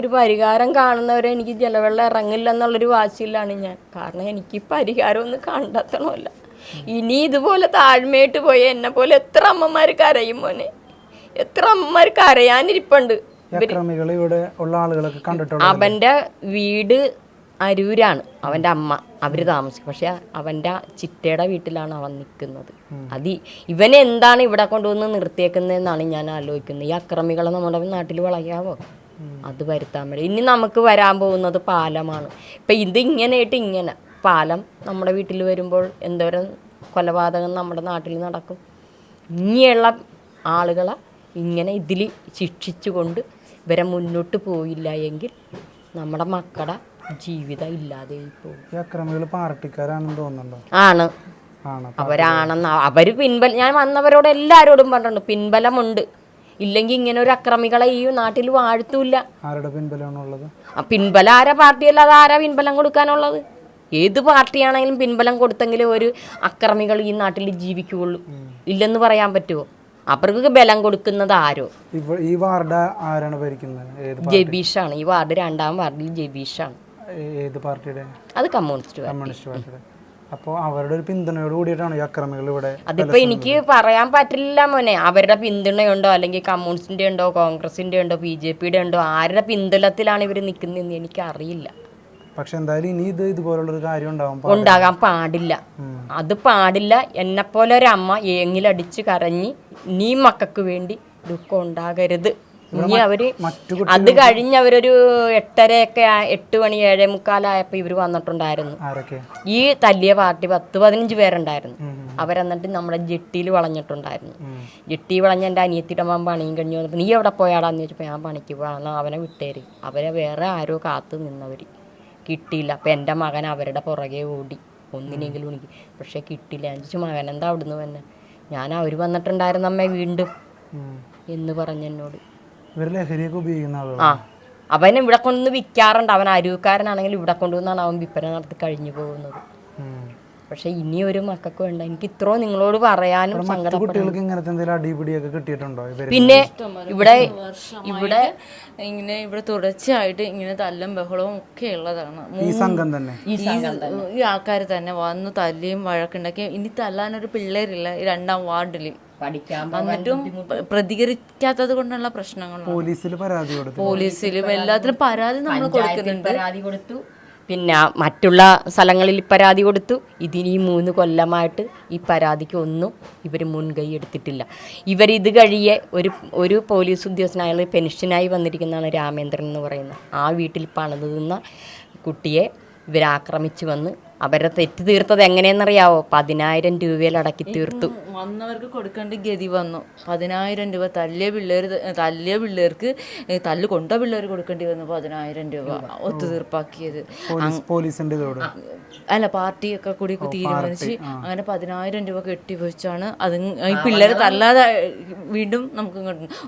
S2: ഒരു പരിഹാരം കാണുന്നവരെ എനിക്ക് ജലവെള്ളം ഇറങ്ങില്ല എന്നുള്ളൊരു വാശിയിലാണ് ഞാൻ. കാരണം എനിക്ക് പരിഹാരം ഒന്ന് കണ്ടെത്തണമല്ല. ഇനി ഇതുപോലെ താഴ്മയായിട്ട് പോയ എന്നെ പോലെ എത്ര അമ്മമാർ കരയും മോനെ, എത്ര അമ്മമാർ കരയാനിരിപ്പുണ്ട്. അവൻ്റെ വീട് അരൂരാണ്, അവൻ്റെ അമ്മ അവർ താമസിക്കും. പക്ഷെ അവൻ്റെ ചിറ്റയുടെ വീട്ടിലാണ് അവൻ നിൽക്കുന്നത്. ഇവനെ എന്താണ് ഇവിടെ കൊണ്ടുവന്ന് നിർത്തിയേക്കുന്നതെന്നാണ് ഞാൻ ആലോചിക്കുന്നത്. ഈ അക്രമികളെ നമ്മുടെ നാട്ടിൽ വളയാവോ? അത് വരുത്താൻ വേണ്ടി ഇനി നമുക്ക് വരാൻ പോകുന്നത് പാലമാണ്. ഇപ്പം ഇത് ഇങ്ങനെ പാലം നമ്മുടെ വീട്ടിൽ വരുമ്പോൾ എന്തോരം കൊലപാതകം നമ്മുടെ നാട്ടിൽ നടക്കും. ഇനിയുള്ള ആളുകളെ ഇങ്ങനെ ഇതിൽ ശിക്ഷിച്ചുകൊണ്ട് ഇവരെ മുന്നോട്ട് പോയില്ല എങ്കിൽ നമ്മുടെ മക്കളുടെ ജീവിതം ഇല്ലാതെ പോകും. ആണ് അവരാണെന്ന് അവര് പിൻബലം ഞാൻ വന്നവരോട് എല്ലാവരോടും പറഞ്ഞിട്ടുണ്ട്, പിൻബലമുണ്ട്. ഇല്ലെങ്കിൽ ഇങ്ങനെ ഒരു അക്രമികളെ ഈ നാട്ടിൽ വാഴ്ത്തൂല്ല. പിൻബലം ആരാ? പാർട്ടിയല്ലാതെ ആരാ പിൻബലം കൊടുക്കാനുള്ളത്? ഏത് പാർട്ടിയാണെങ്കിലും പിൻബലം കൊടുത്തെങ്കിലും ഒരു അക്രമികൾ ഈ നാട്ടിൽ ജീവിക്കുകയുള്ളൂ. ഇല്ലെന്ന് പറയാൻ പറ്റുമോ? അവർക്ക് ബലം കൊടുക്കുന്നത് ആരോ?
S4: ഈ വാർഡ് ആരാണ് ഭരിക്കുന്നത്?
S2: ജബീഷാണ്. ഈ വാർഡ് 2-ാം വാർഡിൽ ജബീഷാണ്.
S4: ഏത് പാർട്ടിയുടെ?
S2: അത് കമ്മ്യൂണിസ്റ്റ്
S4: പാർട്ടിയുടെ. അപ്പോൾ അവരുടെ ഒരു പിന്തുണയോട് കൂടിയിട്ടാണ് ഈ അക്രമികൾ ഇവിടെ.
S2: അതിപ്പോൾ എനിക്ക് പറയാൻ പറ്റില്ല മോനെ. അവരുടെ പിന്തുണയുണ്ടോ അല്ലെങ്കിൽ കമ്മ്യൂണിസ്റ്റിൻ്റെ ഉണ്ടോ കോൺഗ്രസിൻ്റെ ഉണ്ടോ BJPയുടെ ഉണ്ടോ, ആരുടെ പിന്തുണത്തിലാണ് ഇവർ നിൽക്കുന്നതെന്ന് എനിക്കറിയില്ല.
S4: പക്ഷെ എന്തായാലും ഇനി ഇതുപോലുള്ളൊരു കാര്യം
S2: ഉണ്ടാകാൻ പാടില്ല. അത് പാടില്ല. എന്നെപ്പോലെ ഒരു അമ്മ ഏങ്ങിലടിച്ച് കരഞ്ഞ് നീ മക്കൾക്ക് വേണ്ടി ദുഃഖം ഉണ്ടാകരുത്. ഇനി അവര് അത് കഴിഞ്ഞ് അവരൊരു 8 മണി 7:45 ഇവർ വന്നിട്ടുണ്ടായിരുന്നു. ഈ തല്ലിയ പാർട്ടി 10-15 പേരുണ്ടായിരുന്നു. അവരെന്നിട്ട് നമ്മുടെ ജെട്ടിയിൽ വളഞ്ഞിട്ടുണ്ടായിരുന്നു. ജെട്ടി വളഞ്ഞ എൻ്റെ അനിയത്തിയുടെ അമ്മ പണിയും കഴിഞ്ഞ് വന്നപ്പോൾ നീ എവിടെ പോയാടാന്ന് ചോദിച്ചപ്പോൾ ഞാൻ പണിക്ക് പോകാൻ അവനെ വിട്ടേരി. അവരെ വേറെ ആരോ കാത്തു നിന്നവർ കിട്ടിയില്ല. അപ്പം എൻ്റെ മകൻ അവരുടെ പുറകെ ഓടി ഒന്നിനെങ്കിലും എനിക്ക്, പക്ഷെ കിട്ടില്ല. ഞാൻ ചോദിച്ചു മകൻ എന്താ അവിടുന്ന് തന്നെ? ഞാൻ അവർ വന്നിട്ടുണ്ടായിരുന്നു അമ്മേ വീണ്ടും എന്ന് പറഞ്ഞെന്നോട്. അവൻ ഇവിടെ കൊണ്ടുവന്ന് വിൽക്കാറുണ്ട്. അവൻ അരൂക്കാരനാണെങ്കിൽ ഇവിടെ കൊണ്ടുവന്നാണ് അവൻ വിൽപ്പന നടത്തി കഴിഞ്ഞു പോകുന്നത്. പക്ഷെ ഇനി ഒരു മക്കൾക്ക് വേണ്ട. എനിക്ക് ഇത്രയോ നിങ്ങളോട് പറയാനും
S4: കുട്ടികൾക്ക് ഇങ്ങനത്തെ എന്തെങ്കിലും അടിപിടിയൊക്കെ കിട്ടിയിട്ടുണ്ടോ?
S2: പിന്നെ ഇവിടെ
S5: ഇവിടെ തുടർച്ചയായിട്ട് ഇങ്ങനെ തല്ലും ബഹളവും ഒക്കെ ഉള്ളതാണ്.
S4: ഈ സംഘം തന്നെ
S5: ഈ ആൾക്കാർ തന്നെ വന്ന് തല്ലിയും വഴക്കുണ്ടാക്കി. ഇനി തല്ലാനൊരു പിള്ളേരില്ല ഈ 2ാം വാർഡിൽ. എന്നിട്ടും പ്രതികരിക്കാത്തത് കൊണ്ടുള്ള പ്രശ്നങ്ങളാണ്. പോലീസിലും എല്ലാത്തിനും പരാതി നമ്മൾ കൊടുക്കുന്നുണ്ട്.
S2: പിന്നെ മറ്റുള്ള സ്ഥലങ്ങളിൽ പരാതി കൊടുത്തു. ഇതിന് 3 കൊല്ലമായിട്ട് ഈ പരാതിക്ക് ഒന്നും ഇവർ മുൻകൈ എടുത്തിട്ടില്ല. ഇവരിത് കഴിയെ ഒരു പോലീസ് ഉദ്യോഗസ്ഥൻ, അയാൾ പെൻഷനായി വന്നിരിക്കുന്നതാണ് രാമേന്ദ്രൻ എന്ന് പറയുന്നത്. ആ വീട്ടിൽ പണിത് നിന്ന കുട്ടിയെ ഇവരാക്രമിച്ച് വന്ന് അവരെ തെറ്റ് തീർത്തത് എങ്ങനെയെന്നറിയാവോ? 10,000 രൂപയിൽ അടക്കി തീർത്തു.
S5: വന്നവർക്ക് കൊടുക്കേണ്ട ഗതി വന്നു. 10,000 രൂപ തല്ലിയ പിള്ളേർക്ക് തല്ല് കൊണ്ട പിള്ളേർ കൊടുക്കേണ്ടി വന്നു. 10,000 രൂപ ഒത്തുതീർപ്പാക്കിയത് അല്ല, പാർട്ടിയൊക്കെ കൂടി തീരുമാനിച്ച് അങ്ങനെ 10,000 രൂപ കെട്ടിവെച്ചാണ് അത്. ഈ പിള്ളേർ തല്ലാതെ വീണ്ടും നമുക്ക്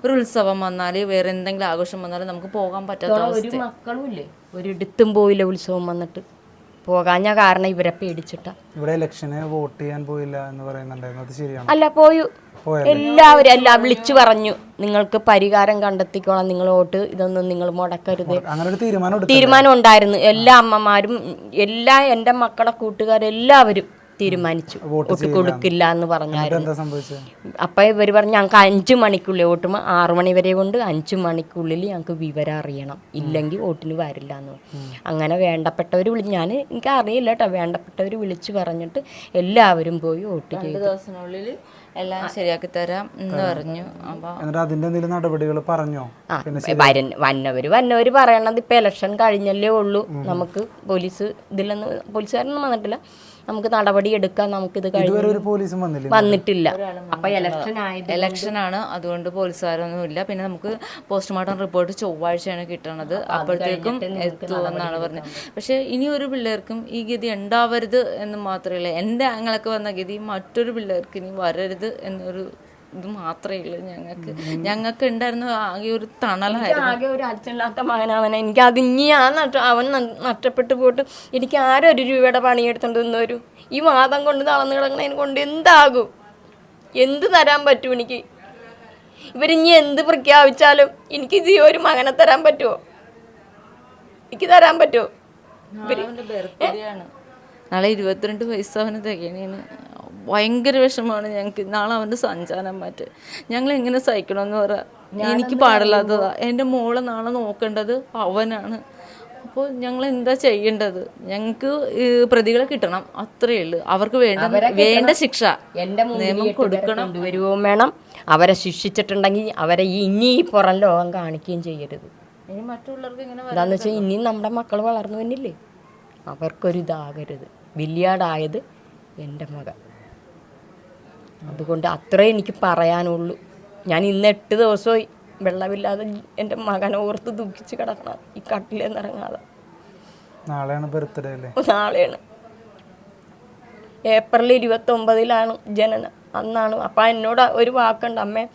S5: ഒരു ഉത്സവം വന്നാൽ, വേറെ എന്തെങ്കിലും ആഘോഷം വന്നാലും നമുക്ക് പോകാൻ പറ്റാത്ത അവസ്ഥ.
S2: മക്കളും ഇല്ലേ, ഒരിടത്തും പോയില്ല ഉത്സവം വന്നിട്ട്. പോകാഞ്ഞ കാരണം ഇവരെ പേടിച്ചിട്ടാ.
S4: ഇവിടെ ഇലക്ഷന് വോട്ട് ചെയ്യാൻ പോയില്ല എന്ന് പറയുന്നുണ്ടായിരുന്നു, അത് ശരിയാണ്?
S2: അല്ല, പോയി. എല്ലാവരും എല്ലാം വിളിച്ചു പറഞ്ഞു, നിങ്ങൾക്ക് പരിഹാരം കണ്ടെത്തിക്കോളാം, നിങ്ങൾ വോട്ട് ഇതൊന്നും നിങ്ങൾ മുടക്കരുത്. തീരുമാനം ഉണ്ടായിരുന്നു. എല്ലാ അമ്മമാരും എൻ്റെ മക്കളെ കൂട്ടുകാരെല്ലാവരും തീരുമാനിച്ചു വോട്ട് കൊടുക്കില്ല എന്ന് പറഞ്ഞായിരുന്നു. അപ്പൊ ഇവർ പറഞ്ഞു ഞങ്ങൾക്ക് 5 മണിക്കുള്ളിൽ വോട്ടുമ്പോൾ 6 മണി വരെ കൊണ്ട് 5 മണിക്കുള്ളിൽ ഞങ്ങൾക്ക് വിവരം അറിയണം, ഇല്ലെങ്കിൽ വോട്ടിന് വരില്ല എന്ന്. അങ്ങനെ വേണ്ടപ്പെട്ടവർ എനിക്ക് അറിയില്ല കേട്ടോ, വേണ്ടപ്പെട്ടവർ വിളിച്ചു പറഞ്ഞിട്ട് എല്ലാവരും പോയി വോട്ട് ചെയ്തു.
S5: 2 ദിവസത്തിനുള്ളിൽ എല്ലാം ശരിയാക്കി തരാം എന്ന് പറഞ്ഞു.
S4: അതിന്റെ നടപടികൾ പറഞ്ഞോ?
S2: വന്നവര് പറയണത് ഇപ്പൊ ഇലക്ഷൻ കഴിഞ്ഞല്ലേ ഉള്ളൂ, നമുക്ക് പോലീസുകാരൊന്നും വന്നിട്ടില്ല, നമുക്ക് നടപടി എടുക്കാം, നമുക്കിത് വന്നിട്ടില്ല. അപ്പൊ
S5: ഇലക്ഷനാണ്, അതുകൊണ്ട് പോലീസുകാരൊന്നുമില്ല. പിന്നെ നമുക്ക് പോസ്റ്റ്മോർട്ടം റിപ്പോർട്ട് ചൊവ്വാഴ്ചയാണ് കിട്ടണത്, അപ്പോഴത്തേക്കും എത്തുമെന്നാണ് പറഞ്ഞത്. പക്ഷെ ഇനി ഒരു പിള്ളേർക്കും ഈ ഗതി ഉണ്ടാവരുത് എന്ന് മാത്രമല്ല, എൻ്റെ ആങ്ങളൊക്കെ വന്ന ഗതി മറ്റൊരു പിള്ളേർക്ക് ഇനി വരരുത് എന്നൊരു ഇത് മാത്രമേ ഉള്ളൂ ഞങ്ങൾക്ക് ഉണ്ടായിരുന്ന ആകെ ഒരു തണലായിരുന്നു.
S2: ആകെ ഒരു അച്ഛനില്ലാത്ത മകനവനെ എനിക്ക് അതിഞ്ഞി അവൻ നഷ്ടപ്പെട്ടു പോയിട്ട് എനിക്ക് ആരും 1 രൂപയുടെ പണിയെടുത്തോണ്ട് വന്നവരും ഈ വാദം കൊണ്ട് തളർന്നു കിടക്കണതിനെ കൊണ്ട് എന്താകും? എന്ത് തരാൻ പറ്റും എനിക്ക്? ഇവരിഞ്ഞി എന്ത് പ്രഖ്യാപിച്ചാലും എനിക്ക് ഇത് ഒരു മകനെ തരാൻ പറ്റുമോ? എനിക്ക് തരാൻ പറ്റുമോ?
S5: നാളെ 22 വയസ്സ് അവന് തികയണേന്. ഭയങ്കര വിഷമമാണ് ഞങ്ങൾക്ക്. നാളെ അവൻ്റെ സഞ്ചാരം മാറ്റ് ഞങ്ങൾ എങ്ങനെ സഹിക്കണമെന്ന് പറയാം. എനിക്ക് പാടില്ലാത്തതാ. എൻ്റെ മോളെ നാളെ നോക്കേണ്ടത് അവനാണ്. അപ്പോൾ ഞങ്ങൾ എന്താ ചെയ്യേണ്ടത്? ഞങ്ങൾക്ക് പ്രതികളെ കിട്ടണം, അത്രയേ ഉള്ളൂ. അവർക്ക് വേണ്ട ശിക്ഷ നിയമം കൊടുക്കണം,
S2: കൊണ്ടുവരുകയും വേണം. അവരെ ശിക്ഷിച്ചിട്ടുണ്ടെങ്കിൽ അവരെ ഇനി പുറം ലോകം കാണിക്കുകയും ചെയ്യരുത്.
S5: ഇനി മറ്റുള്ളവർക്ക് ഇങ്ങനെ
S2: എന്താന്ന് വെച്ചാൽ ഇനിയും നമ്മുടെ മക്കൾ വളർന്നു വന്നില്ലേ, അവർക്കൊരിതാകരുത്. വില്യാടായത് എൻ്റെ മകൻ. അതുകൊണ്ട് അത്രേ എനിക്ക് പറയാനുള്ളൂ. ഞാൻ ഇന്ന് 8 ദിവസമായി വെള്ളമില്ലാതെ എൻ്റെ മകനെ ഓർത്ത് ദുഃഖിച്ച് കിടക്കണം, ഈ കട്ടിലേന്ന് ഇറങ്ങാതെ.
S4: നാളെയാണ് ബർത്ത്ഡേ അല്ലേ?
S2: നാളെയാണ്, ഏപ്രിൽ 29 ജനനം. അന്നാണ്. അപ്പം എന്നോട് ഒരു വാക്കുണ്ട്, അമ്മ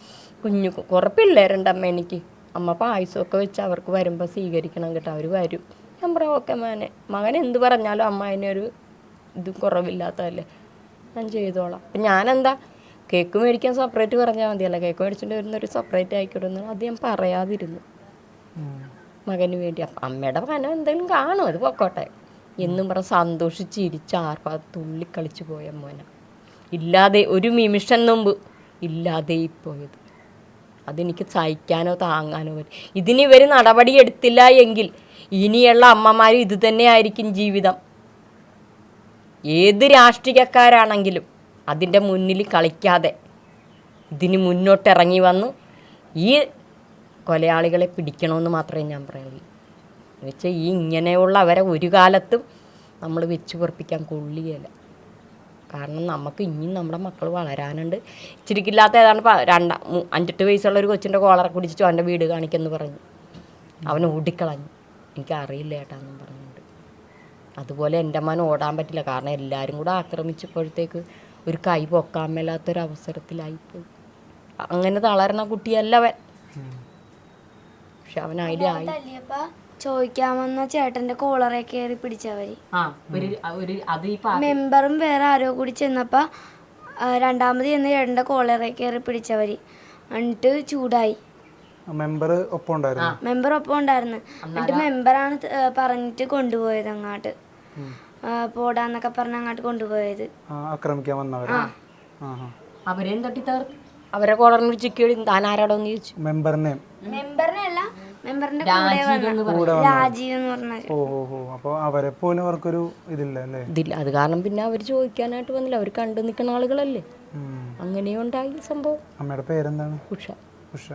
S2: കുറേ പിള്ളേരുണ്ട് അമ്മ എനിക്ക്, അമ്മ പായസമൊക്കെ വെച്ച് അവർക്ക് വരുമ്പോൾ സ്വീകരിക്കണം കേട്ടോ, അവർ വരും. ഞാൻ പറയാം ഓക്കെ മകൻ എന്ത് പറഞ്ഞാലും അമ്മ അതിനൊരു ഇത് കുറവില്ലാത്തതല്ലേ, ഞാൻ ചെയ്തോളാം. അപ്പം ഞാനെന്താ കേക്ക് മേടിക്കാൻ സെപ്പറേറ്റ് പറഞ്ഞാൽ മതിയല്ല, കേക്ക് മേടിച്ചിട്ട് വരുന്നൊരു സെപ്പറേറ്റ് ആയിക്കോട്ടെ, അത് ഞാൻ പറയാതിരുന്നു മകന് വേണ്ടി. അപ്പം അമ്മയുടെ മനം എന്തെങ്കിലും കാണും, അത് പൊക്കോട്ടെ എന്നും പറഞ്ഞ് സന്തോഷിച്ചിരിച്ച് തുള്ളിക്കളിച്ച് പോയ മോനെ ഇല്ലാതെ ഒരു നിമിഷം മുമ്പ് ഇല്ലാതെ പോയത്. അതെനിക്ക് സഹിക്കാനോ താങ്ങാനോ പറ്റും. ഇതിനിവർ നടപടി എടുത്തില്ല എങ്കിൽ ഇനിയുള്ള അമ്മമാരും ഇത് തന്നെയായിരിക്കും ജീവിതം. ഏത് രാഷ്ട്രീയക്കാരാണെങ്കിലും അതിൻ്റെ മുന്നിൽ കളിക്കാതെ ഇതിന് മുന്നോട്ടിറങ്ങി വന്ന് ഈ കൊലയാളികളെ പിടിക്കണമെന്ന് മാത്രമേ ഞാൻ പറയുള്ളൂ. എന്നുവെച്ചാൽ ഇങ്ങനെയുള്ളവരെ ഒരു കാലത്തും നമ്മൾ വെച്ച് പൊറപ്പിക്കാൻ കൊള്ളുകയില്ല. കാരണം നമുക്ക് ഇനിയും നമ്മുടെ മക്കൾ വളരാനുണ്ട്. ഇച്ചിരിക്കില്ലാത്ത ഏതാണ്ട് 5-8 വയസ്സുള്ള ഒരു കൊച്ചിൻ്റെ കോളറെ കുടിച്ചിട്ട് അവൻ്റെ വീട് കാണിക്കുമെന്ന് പറഞ്ഞു, അവൻ ഓടിക്കളഞ്ഞു. എനിക്കറിയില്ല ഏട്ടാന്നും പറഞ്ഞുകൊണ്ട്. അതുപോലെ എൻ്റെ മകൻ ഓടാൻ പറ്റില്ല, കാരണം എല്ലാവരും കൂടെ ആക്രമിച്ചപ്പോഴത്തേക്ക് ഒരു കൈ പൊക്കാൻ മേലാത്തൊരവസരത്തിലായിപ്പോയി. അങ്ങനെ തളരണ കുട്ടിയല്ല അവൻ. പക്ഷെ അവൻ അതിലായി.
S6: തല്ലിയപ്പോ ചോദിക്കാൻ വന്ന ചേട്ടന്റെ കോളറെ കയറി പിടിച്ചവര്.
S2: അത് ഈ
S6: മെമ്പറും വേറെ ആരോ കൂടി ചെന്നപ്പോ രണ്ടാമത് ചെന്ന് ചേട്ടന്റെ കോളറെ കയറി പിടിച്ചവര്. എന്നിട്ട് ചൂടായി.
S4: മെമ്പർ ഒപ്പം ഉണ്ടായിരുന്നു.
S6: മെമ്പർ ഒപ്പം ഉണ്ടായിരുന്നു. എന്നിട്ട് മെമ്പറാണ് പറഞ്ഞിട്ട് കൊണ്ടുപോയത് അങ്ങാട്ട്. പോടാന്നൊക്കെ പറഞ്ഞ അങ്ങോട്ട് കൊണ്ടുപോയത്.
S4: ആക്രമിക്കാൻ വന്നവരാ.
S2: അവരെയും തട്ടി തകർത്ത് അവരെ കോളറിന് ചിക്കി താൻ ആരാടോന്ന് ചോദിച്ചു.
S6: മെമ്പറിനെ അല്ല, മെമ്പറിന്റെ കൂടെ രാജീവ് എന്ന് പറഞ്ഞ.
S4: അപ്പൊ അവരെ പോലും അവർക്കൊരു ഇതില്ല അല്ലേ?
S2: ഇതില്ല. അത് കാരണം പിന്നെ അവർ ചോദിക്കാനായിട്ട് വന്നില്ല. അവർ കണ്ടു നിൽക്കുന്ന ആളുകളല്ലേ. അങ്ങനെയും ഉണ്ടായി സംഭവം.
S4: അമ്മയുടെ പേരെന്താണ്?
S2: ഉഷ.
S4: ഉഷ.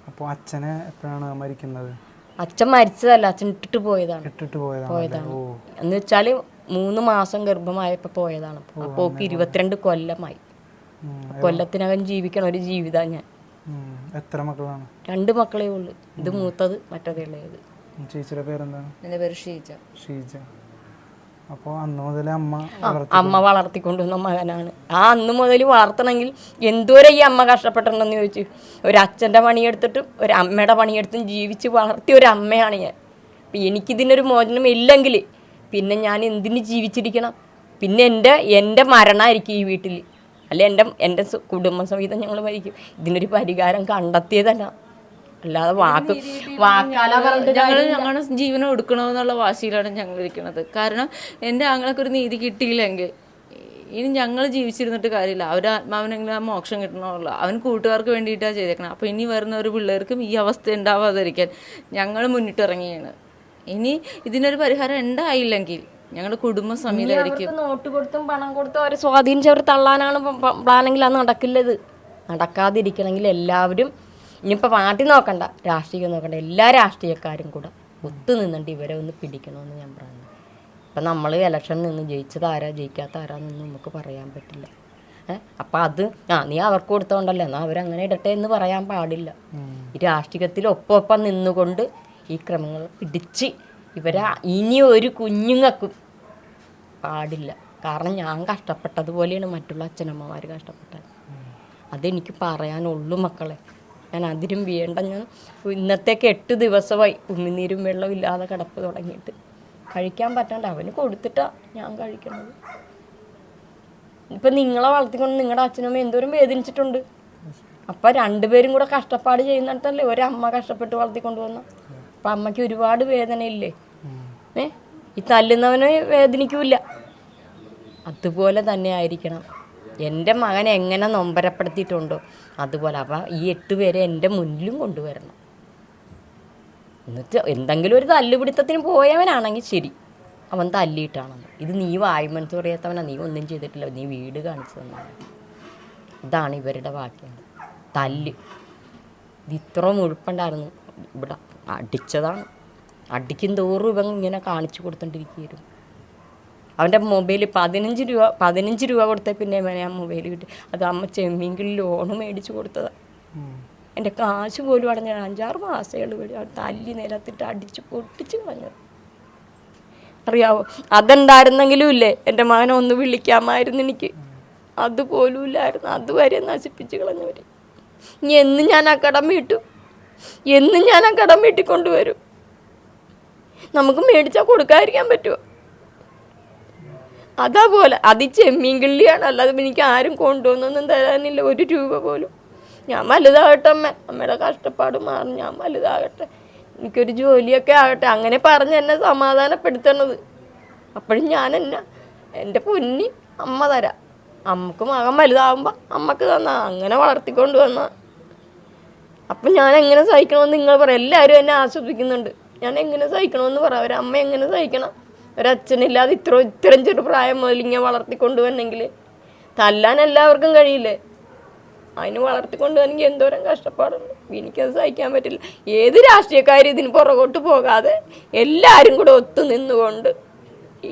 S4: അപ്പോൾ അച്ഛനെ എപ്പോഴാണ് മരിക്കുന്നത്?
S2: അച്ഛൻ മരിച്ചതല്ല, അച്ഛൻ ഇട്ടിട്ട് പോയതാണ്. എന്ന് വെച്ചാല് 3 മാസം ഗർഭമായപ്പോ പോയതാണ്. അപ്പോൾ 22 കൊല്ലമായി. കൊല്ലത്തിനകം ജീവിക്കണ ഒരു ജീവിതമാണ് ഞാൻ.
S4: എത്ര മക്കളാണ്?
S2: 2 മക്കളേ ഉള്ളു. ഇത് മൂത്തത്, മറ്റേത് ഇളയത്.
S4: ചേച്ചിയുടെ പേരെന്താണ്?
S5: എൻ്റെ പേര് ഷീജ.
S4: ഷീജ. അപ്പോൾ അന്ന് മുതൽ
S2: അമ്മ വളർത്തിക്കൊണ്ടുവന്ന മകനാണ്. അന്ന് മുതൽ വളർത്തണമെങ്കിൽ എന്തോരം ഈ അമ്മ കഷ്ടപ്പെട്ടിട്ടുണ്ടെന്ന് ചോദിച്ചു. ഒരു അച്ഛൻ്റെ പണിയെടുത്തിട്ടും ഒരു അമ്മയുടെ പണിയെടുത്തും ജീവിച്ച് വളർത്തിയ ഒരു അമ്മയാണ് ഞാൻ. അപ്പം എനിക്കിതിനൊരു മോചനം ഇല്ലെങ്കിൽ പിന്നെ ഞാൻ എന്തിന് ജീവിച്ചിരിക്കണം? പിന്നെ എൻ്റെ മരണമായിരിക്കും ഈ വീട്ടിൽ. അല്ലെ എൻ്റെ കുടുംബസഹിതം ഞങ്ങൾ മരിക്കും. ഇതിനൊരു പരിഹാരം കണ്ടെത്തിയതല്ല. അല്ലാതെ
S5: ഞങ്ങളുടെ ജീവനം എടുക്കണമെന്നുള്ള വാശിയിലാണ് ഞങ്ങൾ ഇരിക്കുന്നത്. കാരണം എൻ്റെ ആങ്ങളൊക്കെ നീതി കിട്ടിയില്ലെങ്കിൽ ഇനി ഞങ്ങൾ ജീവിച്ചിരുന്നിട്ട് കാര്യമില്ല. അവരുടെ ആത്മാവിനെങ്കിലും ആ മോക്ഷം കിട്ടണമല്ലോ. അവൻ കൂട്ടുകാർക്ക് വേണ്ടിയിട്ടാണ് ചെയ്തേക്കണം. അപ്പോൾ ഇനി വരുന്ന ഒരു പിള്ളേർക്കും ഈ അവസ്ഥ ഉണ്ടാവാതിരിക്കാൻ ഞങ്ങൾ മുന്നിട്ടിറങ്ങിയാണ്. ഇനി ഇതിനൊരു പരിഹാരം ഉണ്ടായില്ലെങ്കിൽ ഞങ്ങളുടെ കുടുംബ സമീപമായിരിക്കും.
S2: നോട്ട് കൊടുത്തും പണം കൊടുത്തും അവരെ സ്വാധീനിച്ചവർ തള്ളാനാണ് പ്ലാനെങ്കിൽ അത് നടക്കില്ല. ഇത് നടക്കാതിരിക്കണമെങ്കിൽ എല്ലാവരും ഇനിയിപ്പോൾ പാർട്ടി നോക്കണ്ട, രാഷ്ട്രീയം നോക്കണ്ട, എല്ലാ രാഷ്ട്രീയക്കാരും കൂടെ ഒത്തു നിന്നിട്ട് ഇവരെ ഒന്ന് പിടിക്കണമെന്ന് ഞാൻ പറഞ്ഞു. ഇപ്പം നമ്മൾ ഇലക്ഷനിൽ നിന്ന് ജയിച്ചത് ആരാ ജയിക്കാത്ത ആരാന്നൊന്നും നമുക്ക് പറയാൻ പറ്റില്ല. അപ്പം അത് നീ അവർക്ക് കൊടുത്തോണ്ടല്ലോ എന്നാൽ അവരങ്ങനെ ഇടട്ടെ എന്ന് പറയാൻ പാടില്ല. ഈ രാഷ്ട്രീയത്തിൽ ഒപ്പം നിന്നുകൊണ്ട് ഈ ക്രമങ്ങൾ പിടിച്ച് ഇവരെ ഇനി ഒരു കുഞ്ഞുങ്ങൾക്കും പാടില്ല. കാരണം ഞാൻ കഷ്ടപ്പെട്ടതുപോലെയാണ് മറ്റുള്ള അച്ഛനമ്മമാർ കഷ്ടപ്പെട്ടത്. അതെനിക്ക് പറയാനുള്ളൂ മക്കളെ. ഞാൻ അതിരും വേണ്ട. ഞാൻ ഇന്നത്തേക്ക് 8 ദിവസമായി ഉമിനീരും വെള്ളം ഇല്ലാതെ കിടപ്പ് തുടങ്ങിയിട്ട്. കഴിക്കാൻ പറ്റാണ്ട് അവന് കൊടുത്തിട്ടാണ് ഞാൻ കഴിക്കണത്. ഇപ്പം നിങ്ങളെ വളർത്തിക്കൊണ്ട് നിങ്ങളുടെ അച്ഛനമ്മ എന്തോരം വേദനിച്ചിട്ടുണ്ട്. അപ്പം 2 പേരും കൂടെ കഷ്ടപ്പാട് ചെയ്യുന്നിടത്തല്ലേ ഒരമ്മ കഷ്ടപ്പെട്ട് വളർത്തിക്കൊണ്ട് വന്ന. അപ്പം അമ്മയ്ക്ക് ഒരുപാട് വേദനയില്ലേ? ഈ തല്ലുന്നവനെ വേദനിക്കൂല. അതുപോലെ തന്നെ ആയിരിക്കണം. എൻ്റെ മകനെ എങ്ങനെ നൊമ്പരപ്പെടുത്തിയിട്ടുണ്ടോ അതുപോലെ. അപ്പം ഈ 8 പേരെ എൻ്റെ മുന്നിലും കൊണ്ടുവരണം. എന്നിട്ട് എന്തെങ്കിലും ഒരു തല്ലുപിടുത്തത്തിന് പോയവനാണെങ്കിൽ ശരി, അവൻ തല്ലിയിട്ടാണെന്ന്. ഇത് നീ വായ്മനസ് പറയാത്തവനാ, നീ ഒന്നും ചെയ്തിട്ടില്ല, നീ വീട് കാണിച്ചു തന്നാണ്. ഇതാണ് ഇവരുടെ വാക്യം. തല്ല് ഇത് ഇത്ര മുഴുപ്പുണ്ടായിരുന്നു. ഇവിടെ അടിച്ചതാണ്. അടിക്കും തോറും ഇവൻ ഇങ്ങനെ കാണിച്ചു കൊടുത്തോണ്ടിരിക്കുകയായിരുന്നു. അവൻ്റെ മൊബൈൽ 15 രൂപ കൊടുത്തേ പിന്നെ ഞാൻ മൊബൈൽ കിട്ടി. അത് അമ്മ ചെമ്മീങ്കിൽ ലോണ് മേടിച്ച് കൊടുത്തതാണ്. എൻ്റെ കാശ് പോലും അടഞ്ഞ 5-6 മാസങ്ങൾ വഴി തല്ലി നിലത്തിട്ട് അടിച്ച് പൊട്ടിച്ച് കളഞ്ഞത്. അറിയാവോ? അതെന്തായിരുന്നെങ്കിലും ഇല്ലേ എൻ്റെ മകനെ ഒന്ന് വിളിക്കാമായിരുന്നു എനിക്ക്. അതുപോലും ഇല്ലായിരുന്നു. അതുവരെ നശിപ്പിച്ച് കളഞ്ഞവർ. ഇനി എന്നും ഞാൻ ആ കടം വീട്ടും, എന്നും ഞാൻ ആ കടം വീട്ടിക്കൊണ്ടുവരും. നമുക്ക് മേടിച്ചാൽ കൊടുക്കാതിരിക്കാൻ പറ്റുമോ? അതേപോലെ അത് ചെമ്മീൻ കിള്ളിയാണ്. അല്ലാതെ എനിക്ക് ആരും കൊണ്ടുവന്നൊന്നും തരാനില്ല 1 രൂപ പോലും. ഞാൻ വലുതാകട്ടെ, അമ്മയുടെ കഷ്ടപ്പാട് മാറും, ഞാൻ വലുതാകട്ടെ, എനിക്കൊരു ജോലിയൊക്കെ ആകട്ടെ, അങ്ങനെ പറഞ്ഞ് എന്നെ സമാധാനപ്പെടുത്തണത്. അപ്പോഴും ഞാൻ എൻ്റെ പൊന്നി അമ്മ തരാം. അമ്മക്ക് മകൻ വലുതാകുമ്പോൾ അമ്മക്ക് തന്നാ, അങ്ങനെ വളർത്തിക്കൊണ്ട് വന്ന. അപ്പം ഞാൻ എങ്ങനെ സഹിക്കണമെന്ന് നിങ്ങൾ പറയാം. എല്ലാവരും എന്നെ ആസ്വദിക്കുന്നുണ്ട്. ഞാൻ എങ്ങനെ സഹിക്കണമെന്ന് പറയാം. ഒരമ്മ എങ്ങനെ സഹിക്കണം? ഒരച്ഛനില്ലാതെ ഇത്രയും ചെറു പ്രായം മുതൽ ഇങ്ങനെ വളർത്തിക്കൊണ്ടുവന്നെങ്കിൽ തല്ലാൻ എല്ലാവർക്കും കഴിയില്ലേ? അതിന് വളർത്തിക്കൊണ്ടുവന്നെങ്കിൽ എന്തോരം കഷ്ടപ്പാടുണ്ട്. എനിക്കത് സഹിക്കാൻ പറ്റില്ല. ഏത് രാഷ്ട്രീയക്കാരും ഇതിന് പുറകോട്ട് പോകാതെ എല്ലാവരും കൂടെ ഒത്തു നിന്നുകൊണ്ട്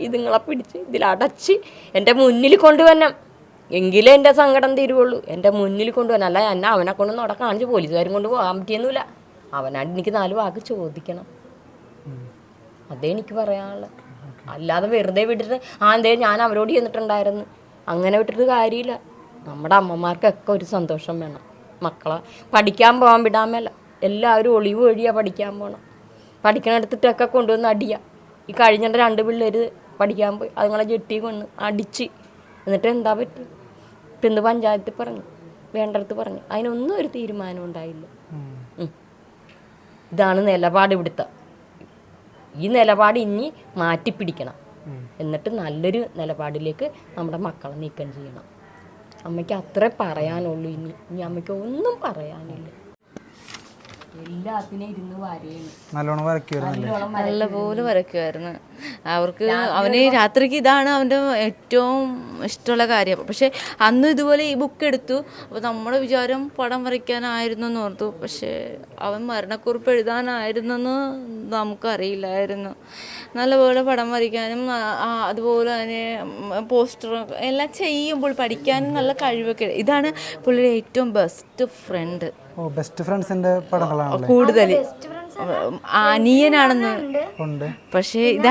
S2: ഇതുങ്ങളെ പിടിച്ച് ഇതിലടച്ച് എൻ്റെ മുന്നിൽ കൊണ്ടുവരണം. എങ്കിലേ എൻ്റെ സങ്കടം തീരുവുള്ളൂ. എൻ്റെ മുന്നിൽ കൊണ്ടുവരണം. അല്ല എന്നെ അവനെ കൊണ്ടൊന്നും അവിടെ കാണിച്ച് പോലീസുകാരും കൊണ്ട് പോകാൻ പറ്റിയൊന്നുമില്ല. അവനായിട്ട് എനിക്ക് 4 വാക്ക് ചോദിക്കണം. അതേ എനിക്ക് പറയാനുള്ളത്. അല്ലാതെ വെറുതെ വിട്ടിട്ട് എന്തേ ഞാൻ അവരോട് ചെന്നിട്ടുണ്ടായിരുന്നു അങ്ങനെ വിട്ടിട്ട് കാര്യമില്ല. നമ്മുടെ അമ്മമാർക്കൊക്കെ ഒരു സന്തോഷം വേണം. മക്കളെ പഠിക്കാൻ പോകാൻ വിടാൻ മേല. എല്ലാവരും ഒളിവ് വഴിയാണ് പഠിക്കാൻ പോകണം. പഠിക്കണടുത്തിട്ടൊക്കെ കൊണ്ടുവന്ന് അടിക്കുക. ഈ കഴിഞ്ഞിട്ട് 2 പിള്ളേർ പഠിക്കാൻ പോയി, അതുങ്ങളെ ജെട്ടി കൊണ്ട് അടിച്ച്. എന്നിട്ട് എന്താ പറ്റും? ഇപ്പം ഇന്ന് പഞ്ചായത്തിൽ പറഞ്ഞു, വേണ്ടടുത്ത് പറഞ്ഞു, അതിനൊന്നും ഒരു തീരുമാനം ഉണ്ടായില്ല. ഇതാണ് നിലപാട് ഇവിടുത്തെ. ഈ നിലപാട് ഇനി മാറ്റിപ്പിടിക്കണം. എന്നിട്ട് നല്ലൊരു നിലപാടിലേക്ക് നമ്മുടെ മക്കളെ നീക്കം ചെയ്യണം. അമ്മയ്ക്ക് അത്രേ പറയാനുള്ളൂ. ഇനി അമ്മയ്ക്ക് ഒന്നും പറയാനില്ല. എല്ലാത്തിനും ഇരുന്ന് വരയാണ്.
S4: നല്ലോണം വരയ്ക്കുമായിരുന്നല്ലേ?
S5: നല്ലപോലെ വരയ്ക്കുമായിരുന്നു. അവന് രാത്രിക്ക് ഇതാണ് അവൻ്റെ ഏറ്റവും ഇഷ്ടമുള്ള കാര്യം. പക്ഷെ അന്ന് ഇതുപോലെ ഈ ബുക്ക് എടുത്തു. അപ്പോൾ നമ്മുടെ വിചാരം പടം വരയ്ക്കാനായിരുന്നു എന്ന് ഓർത്തു. പക്ഷേ അവൻ മരണക്കുറിപ്പ് എഴുതാനായിരുന്നെന്ന് നമുക്കറിയില്ലായിരുന്നു. നല്ലപോലെ പടം വരയ്ക്കാനും അതുപോലെ തന്നെ പോസ്റ്റർ എല്ലാം ചെയ്യുമ്പോൾ പഠിക്കാനും നല്ല കഴിവൊക്കെ. ഇതാണ് പുള്ളിയുടെ ഏറ്റവും ബെസ്റ്റ് ഫ്രണ്ട്.
S4: ബെസ്റ്റ് ഫ്രണ്ട്സിന്റെ പടങ്ങളാണല്ലേ
S5: കൂടുതൽ അനിയനാണെന്ന്. പക്ഷേ ഇത്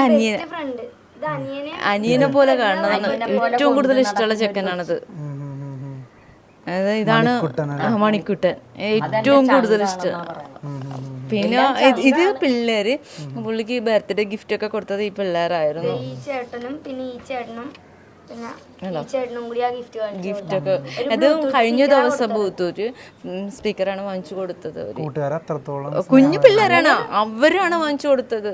S5: അനിയനെ പോലെ കാണുന്നതാണ്. ഏറ്റവും കൂടുതൽ ഇഷ്ടമുള്ള ചെക്കനാണത്. അതായത് ഇതാണ് മണിക്കുട്ടൻ, ഏറ്റവും കൂടുതൽ ഇഷ്ടം. പിന്നെ ഇത് പിള്ളേര് പുള്ളിക്ക് ബർത്ത്ഡേ ഗിഫ്റ്റ് ഒക്കെ കൊടുത്തത് ഈ പിള്ളേരായിരുന്നു.
S6: ഈ ചേട്ടനും പിന്നെ ഈ ചേട്ടനും പിന്നെ ഈ ചേട്ടനും കൂടി ആ
S5: ഗിഫ്റ്റ് ഒക്കെ. അത് കഴിഞ്ഞ ദിവസം ബൂത്തൂര് സ്പീക്കറാണ് വാങ്ങിച്ചു കൊടുത്തത്. കുഞ്ഞു പിള്ളേരാണ്, അവരാണ് വാങ്ങിച്ചു കൊടുത്തത്.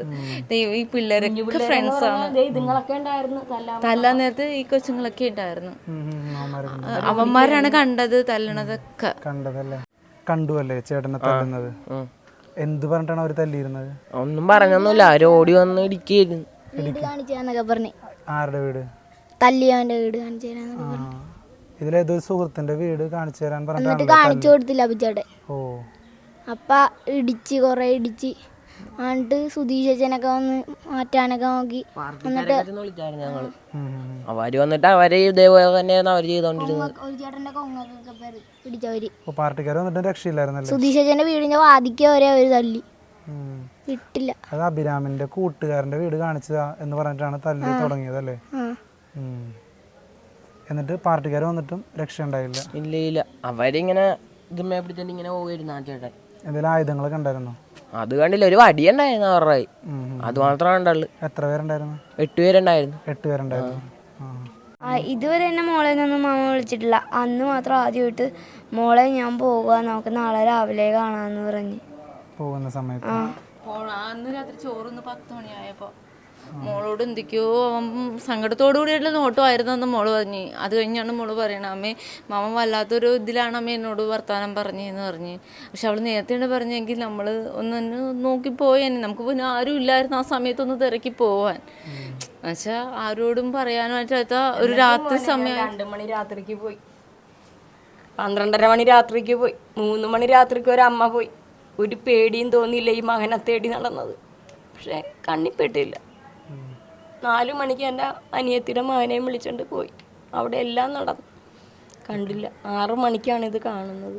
S5: ഈ പിള്ളേരൊക്കെ ഫ്രണ്ട്സ് ആണ്. തല്ലാൻ നേരത്ത് ഈ കൊച്ചുങ്ങളൊക്കെ ഉണ്ടായിരുന്നു. അവന്മാരാണ് കണ്ടത് തല്ലണതൊക്കെ.
S4: കണ്ടുവല്ലേ ചേട്ടനെ തല്ലുന്നത്? എന്ത് പറഞ്ഞിട്ടാണ് അവര് തല്ലിയിരുന്നത്?
S7: ഒന്നും പറഞ്ഞൊന്നുമില്ല, അവര് ഓടി വന്ന് ഇടിക്കായിരുന്നു.
S4: ആരുടെ വീട്?
S6: തല്ലിയവന്റെ വീട് കാണിച്ചു തരാന്നൊക്കെ പറഞ്ഞു.
S4: ഇതിലേതൊരു സുഹൃത്തിന്റെ വീട് കാണിച്ചു തരാൻ
S6: എന്നിട്ട് കാണിച്ചു കൊടുത്തില്ല അഭിച്ചേട്ടൻ.
S4: ഓ,
S6: അപ്പ ഇടിച്ച് കൊറേ ഇടിച്ച് എന്നിട്ട് സുധീഷ് ചേച്ചനൊക്കെ വന്ന് മാറ്റാനൊക്കെ നോക്കി. എന്നിട്ട്
S7: വിളിച്ചായിരുന്നു ഞങ്ങള്. അവര് വന്നിട്ട് അവര് ഇതേപോലെ തന്നെയായിരുന്നു അവര് ചെയ്തോണ്ടിരുന്നത്.
S6: ഒരു ചേട്ടന്റെ കൊങ്ങൊക്കെ പിടിച്ചവര്.
S4: പാർട്ടിക്കാർ വന്നിട്ട് രക്ഷയില്ലായിരുന്നല്ലേ?
S6: സുധീഷ് ചേച്ചന്റെ വീടിന്റെ വാദിക്ക വരെ അവര് തല്ലി വിട്ടില്ല.
S4: അത് അഭിരാമിന്റെ കൂട്ടുകാരന്റെ വീട് കാണിച്ചതാ എന്ന് പറഞ്ഞിട്ടാണ് തല്ലി തുടങ്ങിയത് അല്ലേ? എന്നിട്ട് പാർട്ടിക്കാർ വന്നിട്ടും രക്ഷ ഉണ്ടായില്ല.
S7: ഇല്ല, അവരിങ്ങനെ ഇതുമ്മേ പിടിച്ചിട്ട് ഇങ്ങനെ പോയിരുന്നു. ആ ചേട്ടൻ
S4: എന്തെങ്കിലും ആയുധങ്ങളൊക്കെ ഉണ്ടായിരുന്നോ?
S7: അത് കണ്ടില്ല, ഒരു വടി ഉണ്ടായിരുന്നു അവരുടെ. അത് മാത്രമേ കണ്ടുള്ളൂ.
S4: എത്ര പേരുണ്ടായിരുന്നു?
S7: 8 പേരുണ്ടായിരുന്നു.
S4: 8 പേരുണ്ടായിരുന്നു.
S6: ഇതുവരെ എന്നെ മോളെ ഒന്നും മാമ വിളിച്ചിട്ടില്ല. അന്ന് മാത്രം ആദ്യമായിട്ട് മോളെ ഞാൻ പോകുക, നമുക്ക് നാളെ രാവിലെ കാണാന്ന് പറഞ്ഞ്
S4: പോകുന്ന സമയത്ത്
S5: അന്ന് രാത്രി ചോറൊന്ന് 10 മണിയായപ്പോ മോളോട് എന്തൊക്കെയോ സങ്കടത്തോടു കൂടിയുള്ള നോട്ടമായിരുന്നു എന്ന് മോള് പറഞ്ഞു. അത് കഴിഞ്ഞാണ് മോള് പറയണത്, അമ്മേ മാമ വല്ലാത്തൊരു ഇതിലാണ് അമ്മ എന്നോട് വർത്താനം പറഞ്ഞെന്ന് പറഞ്ഞ്. പക്ഷെ അവൾ നേരത്തെ പറഞ്ഞെങ്കിൽ നമ്മൾ ഒന്ന് നോക്കിപ്പോയേനെ. നമുക്ക് പിന്നെ ആരും ഇല്ലായിരുന്നു ആ സമയത്തൊന്ന് തിരക്കി പോവാൻ. എന്നുവെച്ചാൽ ആരോടും പറയാനായിട്ടാത്ത ഒരു രാത്രി സമയം.
S2: 2 മണി രാത്രിക്ക് പോയി, 12:30 മണി രാത്രിക്ക് പോയി, 3 മണി രാത്രിക്ക് ഒരു അമ്മ പോയി. ഒരു പേടിയും തോന്നിയില്ല ഈ മകനെ തേടി നടന്നത്. പക്ഷെ കണ്ണിപ്പെട്ടില്ല. 4 മണിക്ക് എൻ്റെ അനിയത്തിയുടെ മകനെയും വിളിച്ചുകൊണ്ട് പോയി. അവിടെ എല്ലാം നടന്നു, കണ്ടില്ല. 6 മണിക്കാണ് ഇത് കാണുന്നത്.